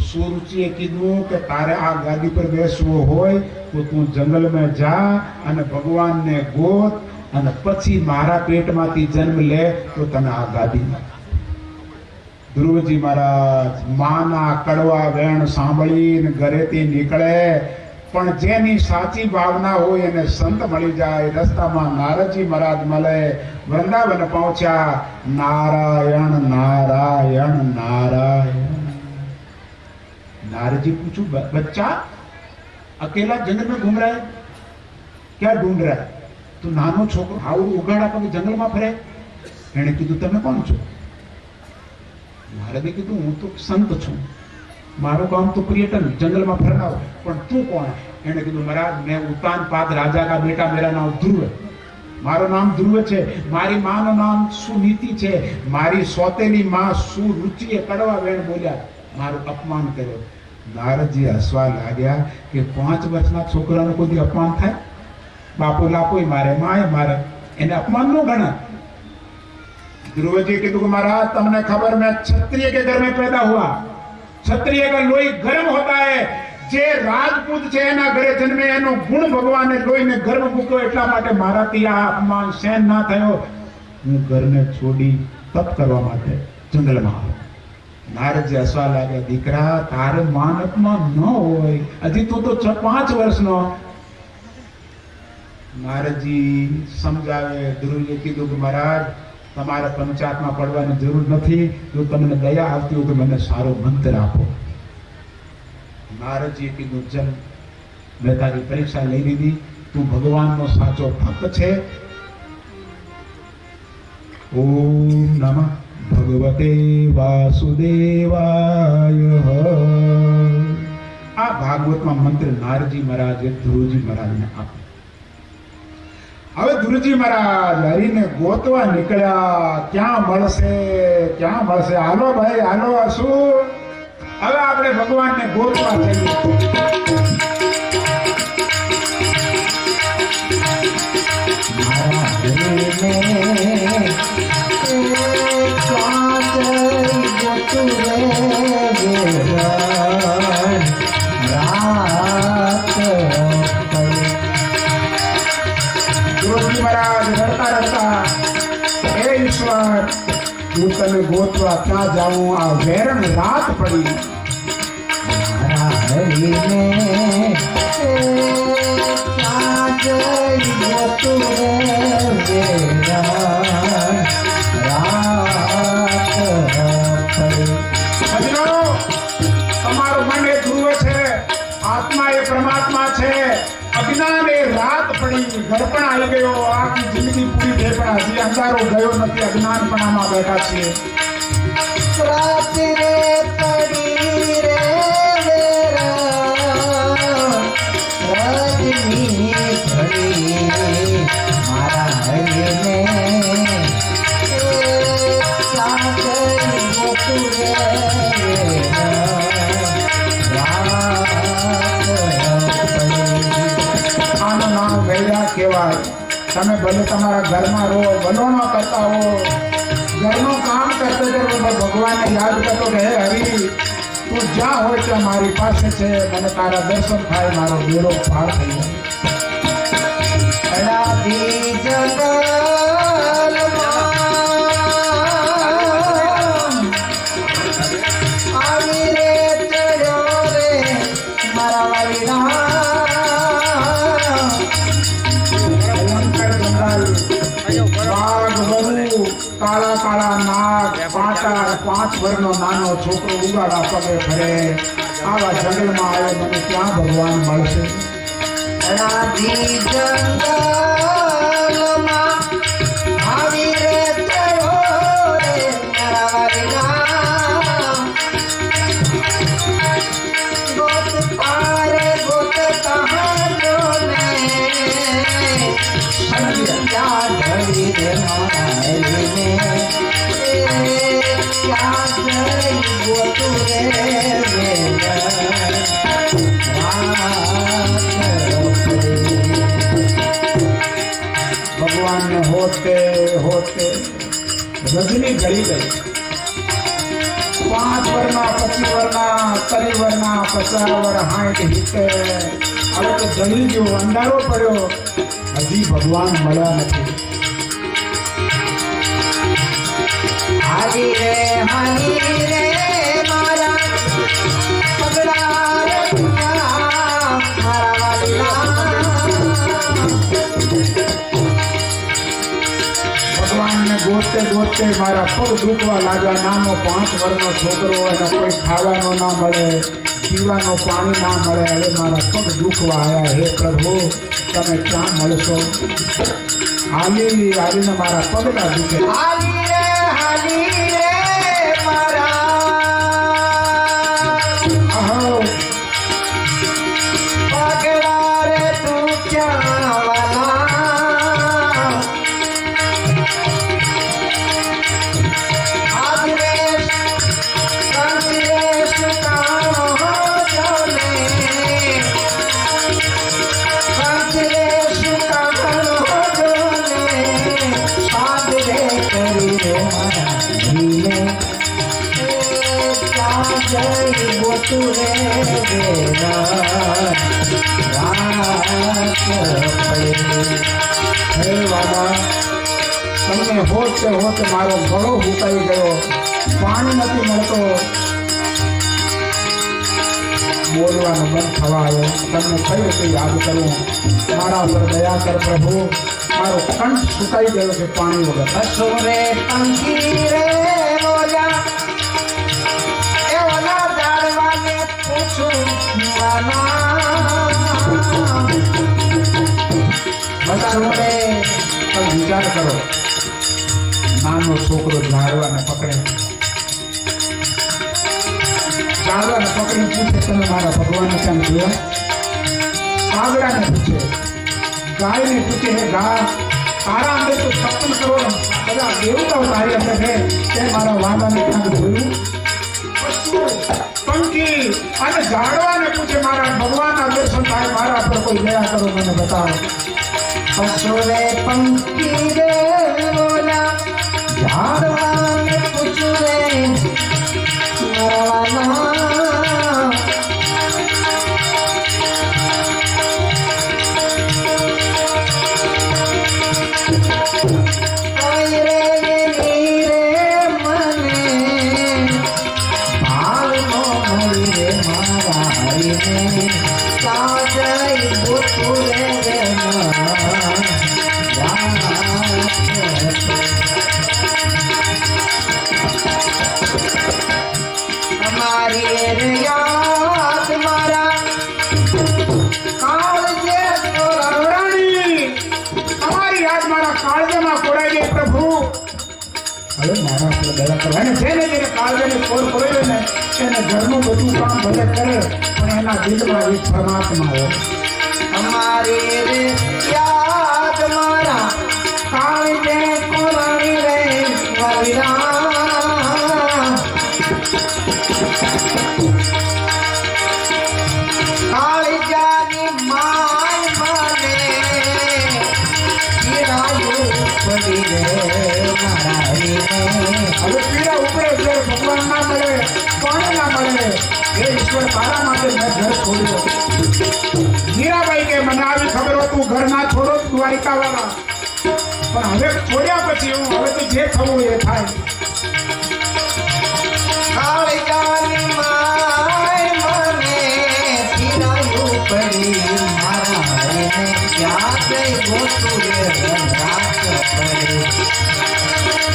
સુરુચિએ કીધું કે તારે આ ગાદી પર બેસવું હોય તો તું જંગલમાં જા અને ભગવાનને ગોત અને પછી મારા પેટમાંથી જન્મ લે તો તને આ ગાદીમાં. ધ્રુવજી મહારાજ માના કડવા વેણ સાંભળીને ઘરેથી નીકળે, પણ જેની સાચી ભાવના હોય એને સંત મળી જાય. રસ્તામાં નારદજી મહારાજ મળે, વૃંદાવન પહોંચ્યા. નારાયણ નારાયણ નારાયણ. नारद जी पूछू, बच्चा अकेला जंगल में घूम रहा है, क्या ढूंढ रहा है? तो नानो छोकरो हाउ उगाड़ा पग जंगल में फरे. एने कीधुं તમે કોણ છો? નારદે કીધું હું તો સંત છું, મારું કામ તો पर्यटन जंगल में फरना हो, પણ તું કોણ? એણે કીધું મહારાજ मैं ઉતાનપાદ राजा का बेटा, मेरा नाम ध्रुव है, મારું નામ ધ્રુવ છે, મારી માનું નામ સુનીતિ છે, મારી સોતેલી માં સુરુચિએ કડવા વેણ બોલ્યા, મારું અપમાન કર્યો. નારદજી હસવા લાગ્યા કે 5 વર્ષના છોકરાને કોઈ અપમાન થાય? બાપુ લાપોય મારે, માય મારે, એને અપમાન ન ગણે. ध्रुवजी कहा महाराज तुमने खबर, मैं क्षत्रिय के घर में पैदा हुआ, क्षत्रिय का लोही गर्म होता है, जे राजपूत છે એના ઘરે જન્મે એનો ગુણ ભગવાને લોહીને ગર્મ મૂક્યો, એટલા માટે મારાથી આ અપમાન સહન ના થયો. હું ઘરને છોડી તપ કરવા માટે જંગલમાં આવ્યો. નારદજી હસવા લાગ્યા, દીકરા તારે માન અપમાન ન હોય, હજી તું તો 5 વર્ષનો. નારદજી સમજાવે. ધ્રુવજીએ કીધું કે મહારાજ તમારે પંચાયતમાં પડવાની જરૂર નથી, જો તમને દયા આવતી હોય તો મને સારો મંત્ર આપો. નારદજીએ કીધું ચલ, મેં તારી પરીક્ષા લઈ લીધી, તું ભગવાનનો સાચો ભક્ત છે. ઓમ નમઃ ભગવતે વાસુદેવાય. આ ભાગવતમાં મંત્ર નારજી મહારાજે ધ્રુવજી મહારાજને આપ્યો. હવે ધ્રુવજી મહારાજ હરિને ગોતવા નીકળ્યા. ક્યાં મળશે, ક્યાં મળશે? હાલો ભાઈ હાલો. શું હવે આપણે ભગવાનને ગોતવા જઈએ. મારા હરિને શ્વાસ ગોતું રે વેરણ રાત પડી. ધ્રુવજી મહારાજ રડતા રડતા, હે ઈશ્વર, હું તને ગોતવા ક્યાં જાઉં? આ વેરણ રાત પડી. મારા હરિને શ્વાસ ગોતું રે વેરણ રાત પડી. ભજનો, તમારું મન એ ધ્રુવ છે, આત્મા એ પરમાત્મા છે. અજ્ઞાન એ રાત પડી, ઘડપણ આવી ગયો. આખી જિંદગી પૂરી થઈ પણ હજી અંધારો ગયો નથી. અજ્ઞાનપણામાં બેઠા છીએ. રાત રે પડી રે વેરણ રજની ઘડી. મારા હરિને સાથ ગોતું રે વેરણ રાત પડી. આનું નામ વૈરા કહેવાય. તમે ભલે તમારા ઘરમાં રહો, ભલોનો કરતા હો, ઘરનું કામ કરતો ભગવાનને યાદ કરતો કે હે હરિ, તું જ્યાં હોય ત્યાં મારી પાસે છે. મને તારા દર્શન થાય, મારો બેડો પાર થઈ જાય. અડાધી જંગલમાં આવી રે ચડ્યો રે મારા વાલીડા. ભયંકર જંગલ, વાઘ, વરુ, કાળા કાળા નાગ, પાંચ વર્ષનો નાનો છોકરો ઉગાડા પગે ફરે. આવા જંગલમાં આવ્યો, મને ક્યાં ભગવાન મળશે? અડાધી જંગલમાં આવી રે ચડ્યો રે મારા વાલીડા. ગોત પારે ગોત કહાજો ને સંધ્યા ઘડી રે મારા હરિને ક્યાં જઈ ગોતું રે વેરણ રાત પડી. ભગવાનને હોતે હોતે રજની ગળી ગઈ. 5 વર્ષના, 25 વર્ષના, 30 વર્ષના, 50 વર્ષ, 60, 70 હવે તો જળી ગયો, અંધારો પડ્યો. હજી ભગવાન મળ્યા નથી. હારી રે મારા પગલા રે મારા વાલીડા. ભગવાનને ગોતે ગોતે મારા પગ દુખવા લાગ્યા. નાનો 5 વર્ષનો છોકરો, એને કોઈ ખાવાનો ના મળે, પીવાનો પાણી ના મળે. હવે મારા પગ દુખવા આવ્યા. હે પ્રભુ, તમે ક્યાં મળશો? હાલી હાલીને મારા પગલા દુખે. હાલી રે મારા અહો, પગલા રે તું ક્યાં વાલા. આજ રે કંસ રે સુકાણો જોને. કંસ રે સુકાણો જોને. સાદ રે કરી રે મારા હરિને ક્યાં જઈ ગોતું રે વેરણ રાત પડી. હે બાબા, તમને હોતે હોતે મારો ગળો હુકાઈ ગયો. પાણી નથી મળતો, બોલવાનો બંધ થવા આવ્યો. તમને કઈ રીતે યાદ કરું? મારા પર દયા કર પ્રભુ. મારો કંઠ સુકાઈ ગયો છે પાણી વગર. અસુરે પંખી રે મોજા એ ઓલા ઝાડવાને પૂછું અસુરે, તમે વિચાર કરો, નાનો છોકરો ઝાડવાને પકડે, ઝાડવાને પકડીને પૂછે તમે મારા ભગવાનને ક્યાં જોયા? કાગડાને પૂછે, ગાયને પૂછે હે ગા તારા અંદર તો 56 કરોડ બધા દેવતાઓ તારી અંદર છે, તે મારા વાલાને ક્યાં જોયું? પશુ પંખી અને ઝાડવાને પૂછે મારા ભગવાનના દર્શન થાય, મારા પર કોઈ દયા કરો, મને બતાવો. पशु रे पंखी रे बोला झाड़वा में पूछू रे मरवाना कोई रे नीरे मने भाव नो मरी रे मारा हरि ने साजई बुतु रे हमारी याद मारा काळजे રાણી, તમારી યાદ મારા કાળજામાં કોરાઈ ગઈ પ્રભુ. હવે મારા પર દયા કરો. અને જેને જેને કાળજાને કોર કોરાયો ને એને ઘરનું બધું કામ ભલે કરે પણ એના દિલમાં એક પરમાત્મા હોય. हमारी याद मारा काळजे कोराई रे वरिरा काळजानी माय माने गिरायो पડી રે મારી હવે પીડા ઉપડે જ્યારે ભગવાન ના મળે, કોને ના મળે? એ ઈશ્વર તારા માટે મેં ઘર છોડ્યો. મીરાબાઈ કે મને આવી ખબર હોય તું ઘર ના છોડો દ્વારિકા વાળા, પણ હવે છોડ્યા પછી હું હવે તો જે થવું એ થાય. કાળજાની માય મને પિરાયું પડી મારા હરીને ક્યાં જઈ ગોતું રે રાત પડી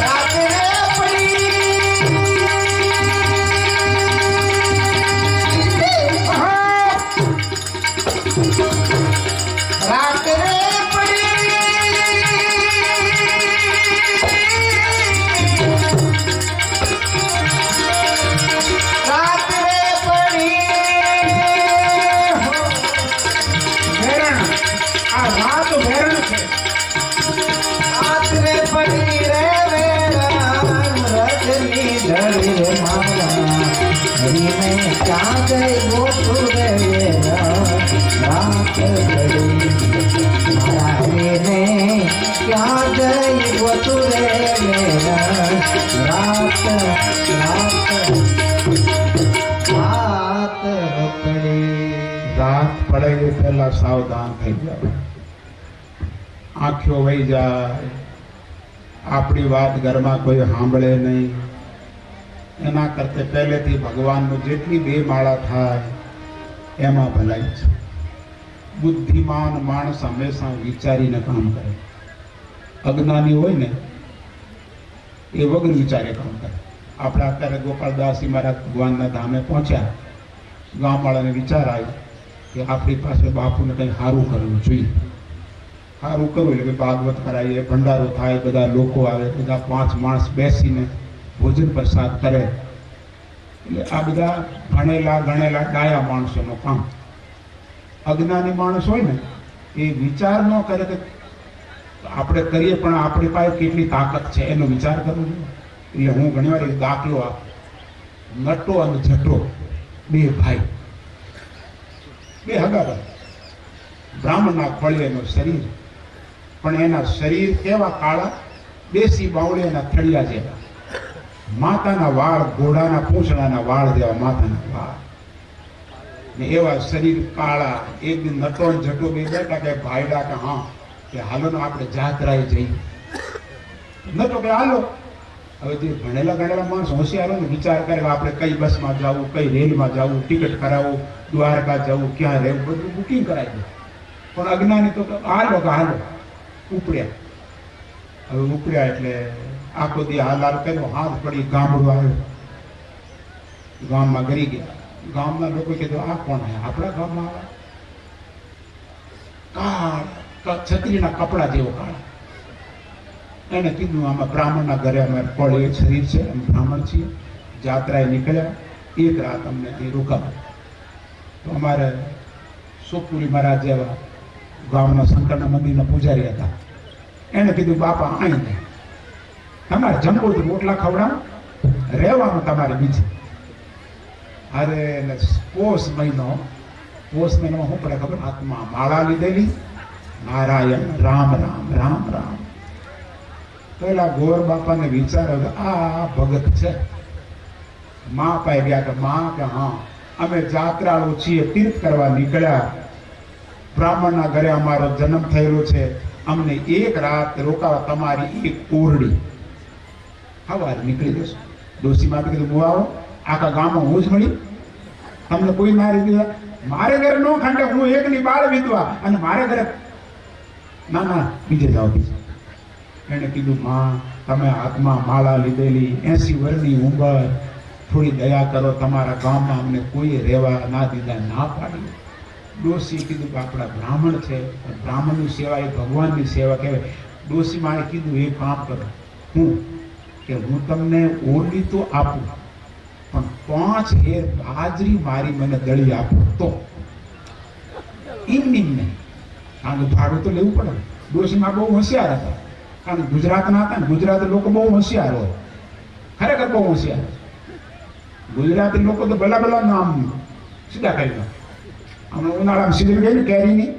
રાત રે પડી રાત રે क्या गए गोतु रे रात पड़ी मारा ने क्या गई गोतु रे रात पड़ी. રાત પડે એ પહેલા સાવધાન થઈ જાવ. આંખો વહી જાય, આપણી વાત ઘરમાં કોઈ સાંભળે નહીં. એના કરતે પહેલેથી ભગવાનનું જેટલી બે માળા થાય એમાં ભલાઈ છે. બુદ્ધિમાન માણસ હંમેશા વિચારીને કામ કરે. અજ્ઞાની હોય ને એ વગર વિચારે કામ કરે. આપણે અત્યારે ગોપાલદાસજી મહારાજ ભગવાનના ધામે પહોંચ્યા, ગામવાળાને વિચાર આવ્યો કે આપણી પાસે બાપુને કંઈ સારું કરવું જોઈએ. સારું કરવું એટલે કે ભાગવત કરાવીએ, ભંડારો થાય, બધા લોકો આવે, બધા 5 માણસ બેસીને ભોજન પ્રસાદ કરે. એટલે આ બધા ભણેલા ગણેલા ડાયા માણસોનું કામ. અજ્ઞાની માણસ હોય ને એ વિચાર ન કરે કે આપણે કરીએ પણ આપણી પાસે કેટલી તાકાત છે એનો વિચાર કરવો જોઈએ. એટલે હું ઘણીવાર એક દાખલો આપું. નટો અને જટો બે ભાઈ, બે હગાભાઈ. બ્રાહ્મણના ખોળિયાનું શરીર, પણ એના શરીર કેવા કાળા, દેશી બાવળિયાના થળિયા જેવા. માતાના વાળ ઘોડાના પૂંછડાના વાળ જેવા માતાના વાળ, ને એવા શરીર કાળા. એક દિન નટો અને જટો બે બેઠા કે ભાઈડા કે હા કે હાલો ને આપણે જાત્રાએ જઈએ. નટો કે હાલો. હવે જે ભણેલા ગણેલા માણસ હોશિયારો ને વિચાર કરે કે આપણે કઈ બસમાં જવું, કઈ રેલમાં જવું, ટિકિટ કરાવવું, દ્વારકા જવું, ક્યાં રહેવું, બધું બુકિંગ કરાવી દે. પણ અજ્ઞાની તો હાલો કે હાલો ઉપડ્યા. હવે ઉપડ્યા એટલે આખો દી હાલ કર્યો, હાથ પડી, ગામડું આવ્યું, ગામમાં ગરી ગયા. ગામના લોકો કીધું આ કોણ હે? આપણા ગામમાં આવે. કાળ છત્રીના કપડા જેવો કાળ, એને કીધું આમાં બ્રાહ્મણના ઘરે અમે પળ એક શરીર છે, અમે બ્રાહ્મણ છીએ, જાત્રાએ નીકળ્યા, એક રાત અમને ત્યાં રોકાવ. તો અમારે સોપુરી મહારાજ જેવા ગામના શંકરના મંદિરના પૂજારી હતા. એને કીધું બાપા અહીં નહીં, તમારે જમવું રોટલા ખવડાવ, રહેવાનું તમારે બીજે. અરે પોષ મહિનામાં શું પડે ખબર? હાથમાં માળા લીધેલી, નારાયણ રામ રામ રામ રામ. પેલા ગોર બાપાને વિચાર આ ભગત છે. માં પાસે ગયા કે માં કે હા અમે જાત્રાળુ છીએ, તીર્થ કરવા નીકળ્યા, બ્રાહ્મણના ઘરે અમારો જન્મ થયેલો છે, અમને એક રાત રોકાવા, તમારી એક ઓરડી સવારે નીકળી જશો. ડોસી માં કીધું હું આવો, આખા ગામમાં હું જ મળી, તમને કોઈ ના રીતે મારે ઘરે ન ખાંડે, હું એકની બાળ વિધવા, અને મારે ઘરે ના ના બીજે જાઓ બીજે. એને કીધું માં તમે હાથમાં માળા લીધેલી, 80 વર્ષની ઉંમર, થોડી દયા કરો, તમારા ગામમાં અમને કોઈ રહેવા ના દીધા, ના પાડી. ડોસી કીધું કે આપણા બ્રાહ્મણ છે, બ્રાહ્મણની સેવા એ ભગવાનની સેવા કહેવાય. ડોસી માએ કીધું એક કામ કરો, હું તમને ઓરડી તો આપું, પણ 5 હેર બાજરી મારી મને દળી આપો તો. એમની નહીં, કારણ કે ભાડું તો લેવું પડે. ડોસીમાં બહુ હોશિયાર હતા, કારણ કે ગુજરાતના હતા ને, ગુજરાતી લોકો બહુ હોશિયાર હોય, ખરેખર બહુ હોશિયાર. ગુજરાતી લોકો તો ભલા નામ સીધા કરી દો. હમણાં ઉનાળામાં સીઝન ગઈ ને કેરીની,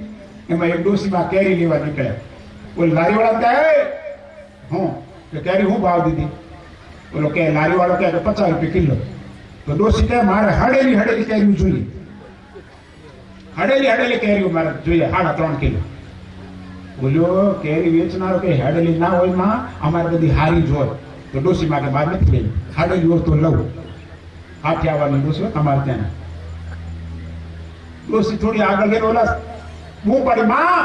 એમાં એક ડોસીમાં કેરી લેવા નીકળ્યા. ઓલી લારીવાળા કહે હું કે કેરી હું ભાવ દીધી? ઓલો કે લારીવાળો કહે કે 50 રૂપિયા કિલો. તો ડોસી કહે મારે હડેલી કેરીઓ જોઈએ, હડેલી કેરીઓ મારે જોઈએ 3.5 કિલો. બોલ્યો કેરી વેચનારો કે હડેલી ના હોય માં, અમારે બધી હારી જ હોય. તો ડોસી માં કે મારે નથી લેવી, હડેલી હોય તો લઉં. હાથે આવવાની ડોસી તમારે ત્યાં. ડોસી થોડી આગળ ગઈ, ઓલા બહુ પાડી માં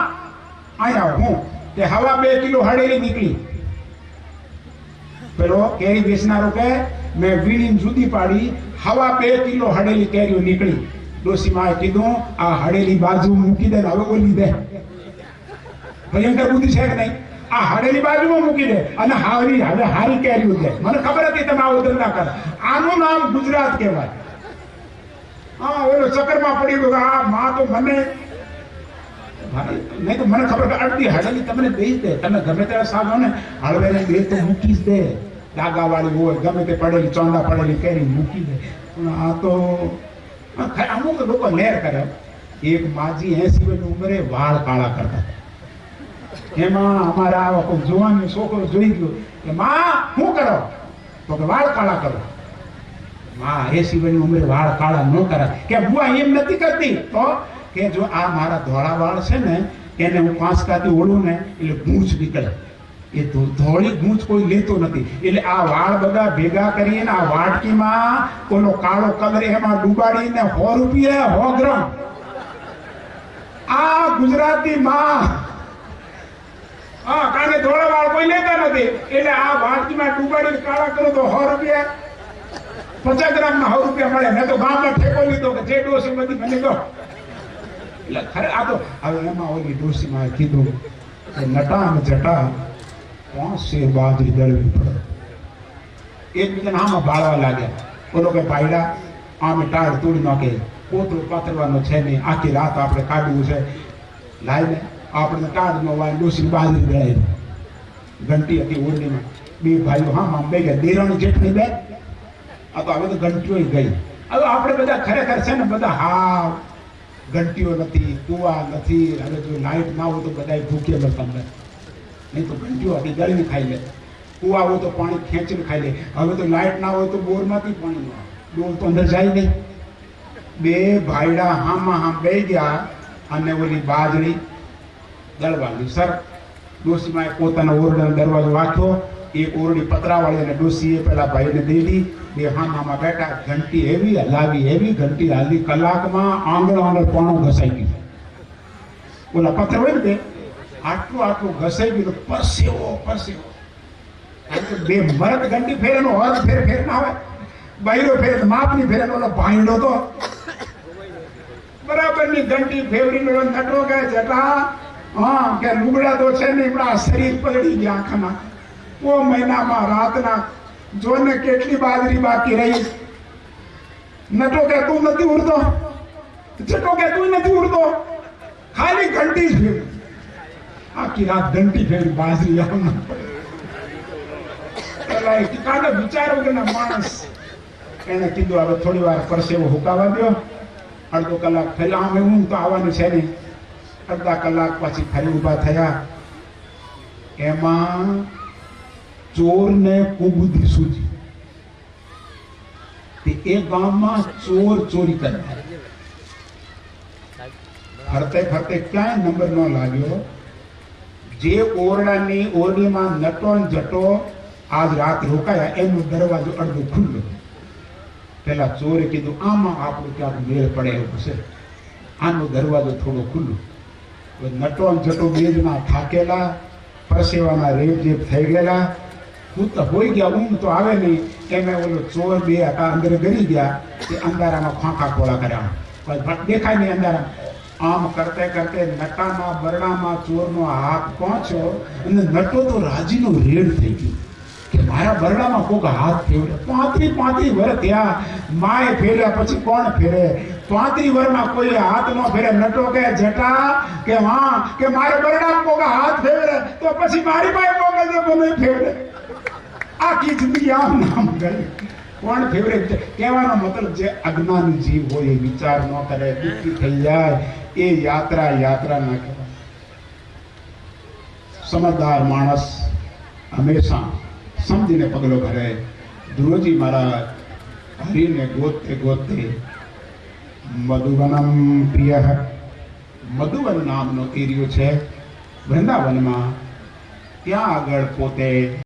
અહીંયા હું કે હવા 2 કિલો હડેલી નીકળી. પેલો કેરી વેચનારો કે મેં વીણી જુદી પાડી, હવા 2 કિલો હડેલી કેરીઓ નીકળી. ડોસી માએ કીધું આ હડેલી બાજુ મૂકી દે, હવે બોલી દે. ભયંકર બુદ્ધિ છે કે નહીં? આ હડેલી બાજુમાં મૂકી દે અને હવે હારી કેરીઓ દે. મને ખબર હતી તમે આવો ધંધા કરો. આનું નામ ગુજરાત કહેવાય. હા ઓલો ચક્કરમાં પડી ગયો, આ માં તો મને ભાઈ નહીં તો મને ખબર કે અડધી હડેલી તમને દઈ દે, તમે ગમે ત્યારે સાગો ને હળવેને દે તો મૂકી જ દે. ડાગા વાળી હોય ગમે તે પડેલી ચોંડા પડેલી કેરી મૂકી દે. પણ આ તો અમુક લોકો લેર કરે. એક માજી 80 વર્ષની ઉંમરે વાળ કાળા કરતા, એમાં અમારા આવા કોઈ જુવાનનો છોકરો જોઈ ગયો કે માં શું કરો? તો કે વાળ કાળા કરો. માં 80 વર્ષની ઉંમરે વાળ કાળા ન કરાય. કે બુઆ એમ નથી કરતી. તો કે જો આ મારા ધોળા વાળ છે ને, એને હું પાંચકાથી ઓળું ને એટલે ગૂંચ નીકળે. એ તો ધોળી ગૂંચ કોઈ લેતો નથી. એટલે આ વાળ બધા ભેગા કરીને આ વાટકીમાં ઓલો કાળો કલર એમાં ડુબાડીને 100 રૂપિયા 100 ગ્રામ. આ ગુજરાતી માં કારણ કે ધોળા વાળ કોઈ લેતા નથી, એટલે આ વાટકીમાં ડુબાડીને કાળા કરો તો 100 રૂપિયા 50 ગ્રામના 100 રૂપિયા મળે. મેં તો ગામમાં ઠેકો લીધો કે જે ડોસી બધી મને દો. એટલે ખરે આ તો હવે એમાં ઓલી ડોસીમાં કીધું કે નટા અને જટા 5 શેર બાજરી દળવી પડે. એકબીજાને આમાં બાળવા લાગ્યા. બોલો કે ભાઈડા આમે ટાળ તોડી નાખે, કોતરો પાથરવાનો છે નહીં, આખી રાત આપણે કાઢવું છે, લાઈને આપણે ટાળ નો વાય ડોસીની બાજરી દળાવી. ઘંટી હતી ઓરડીમાં, 2 ભાઈઓ હા બે ગયા, દેરાણી જેઠની બે. આ તો હવે તો ઘંટીઓ ગઈ. હવે આપણે બધા ખરેખર છે ને બધા હા ઘંટીઓ નથી, કુવા નથી. હવે જો લાઈટ ના હોય તો બધા ભૂખ્યા બતાવે, નહીં તો ઘંટીઓ હતી ગળીને ખાઈ લે. કુવા હોય તો પાણી ખેંચીને ખાઈ લે. હવે તો લાઈટ ના હોય તો બોરમાંથી પાણી, ડોલ તો અંદર જાય નહીં. 2 ભાઈડા હામાં બે ગયા અને ઓલી બાજરી દળવાની. સર ડોસીમાં પોતાના ઓરડાનો દરવાજો વાંચ્યો, એક ઓરડી પતરાવાળી અને ડોસીએ પેલા ભાઈને દીધી. 2 હામાં બેઠા, ઘંટી એવી હલાવી, એવી ઘંટી હાલી, કલાકમાં આંગળ પાણું ઘસાઈ ગયું. ઓલા પથ્થર હોય ને તે આટલું ઘસાઈ ગયું. પરસેવો. બે મરદ ઘંટી ફેરે નો અર્થ ફેર ના હોય. બૈરો ફેરે માપની ફેરે, ઓલો ભાઈડો તો બરાબરની ઘંટી ફેવરી નટો કે જટા હા કે લુગડા તો છે ને હમણાં શરીર પલળી ગયા આખાના. वो મહિનામાં રાતના જોને કેટલી બાજરી બાકી રહી. નટો કે તું નથી ઉડતો, ચટો કે તું નથી ઉડતો, ખાલી ઘંટી જ ફેરવી. આખી રાત ઘંટી ફેરવી બાજરી આમ ના પડે. પેલા એક કાંડો વિચારો કે ના માણસ એને કીધું હવે થોડી વાર પરસેવો હુકાવા દો, અડધો કલાક ફરી આમ એવું તો આવવાનું છે નહીં. અડધા કલાક પછી ફરી ઊભા થયા. એમાં ચોરને કુબુદ્ધિ સૂજી. એ ગામમાં ચોર ચોરી કરતા, ફરતે ફરતે ક્યાંય નંબર ન લાગ્યો. જે ઓરડીમાં નટો ને જટો આજ રાત રોકાયા એનો દરવાજો અડધો ખુલ્લો. પેલા ચોરે કીધું આમાં આપણું ક્યાંક મેળ પડે એવું છે, આનો દરવાજો થોડો ખુલ્લો. નટો ને જટો બે જણા થાકેલા, પરસેવાના રેપ જેપ થઈ ગયેલા, હું તો હોઈ ગયા, ઊંઘ તો આવે નહીં. એમે ઓલો ચોર બે હતા અંદર ગરી ગયા, તે અંધારામાં ખોખા ખોળા કર્યા, દેખાય નહીં અંધારામાં. આમ કરતે કરતે નટાના બરડામાં ચોરનો હાથ પહોંચ્યો અને નટો તો રાજીનો રેડ થઈ ગયો કે મારા બરડામાં કોક હાથ ફેરવે. 35 વર્ષ થયા, માએ ફેર્યા પછી કોણ ફેરે? 35 વર્ષમાં કોઈ હાથ ન ફેરે. નટો કે જટા કે હા કે મારા બરડામાં કોક હાથ ફેરવે તો પછી મારી પાસે મોકલજો, મને ફેરવે. આખી જિંદગી આમ નામ ગઈ. કોણ ફેવરે? કહેવાનો મતલબ જે અજ્ઞાની જીવ હોય એ વિચાર ન કરે, દુઃખી થઈ જાય, એ યાત્રા ના કહેવાય. સમજદાર માણસ હંમેશા સમજીને પગલો ભરે. ધ્રુવજી મહારાજ હરિને ગોતતે ગોતતે મધુવનમ પ્રિય, મધુવન નામનો એરિયો છે વૃંદાવનમાં, ત્યાં આગળ પોતે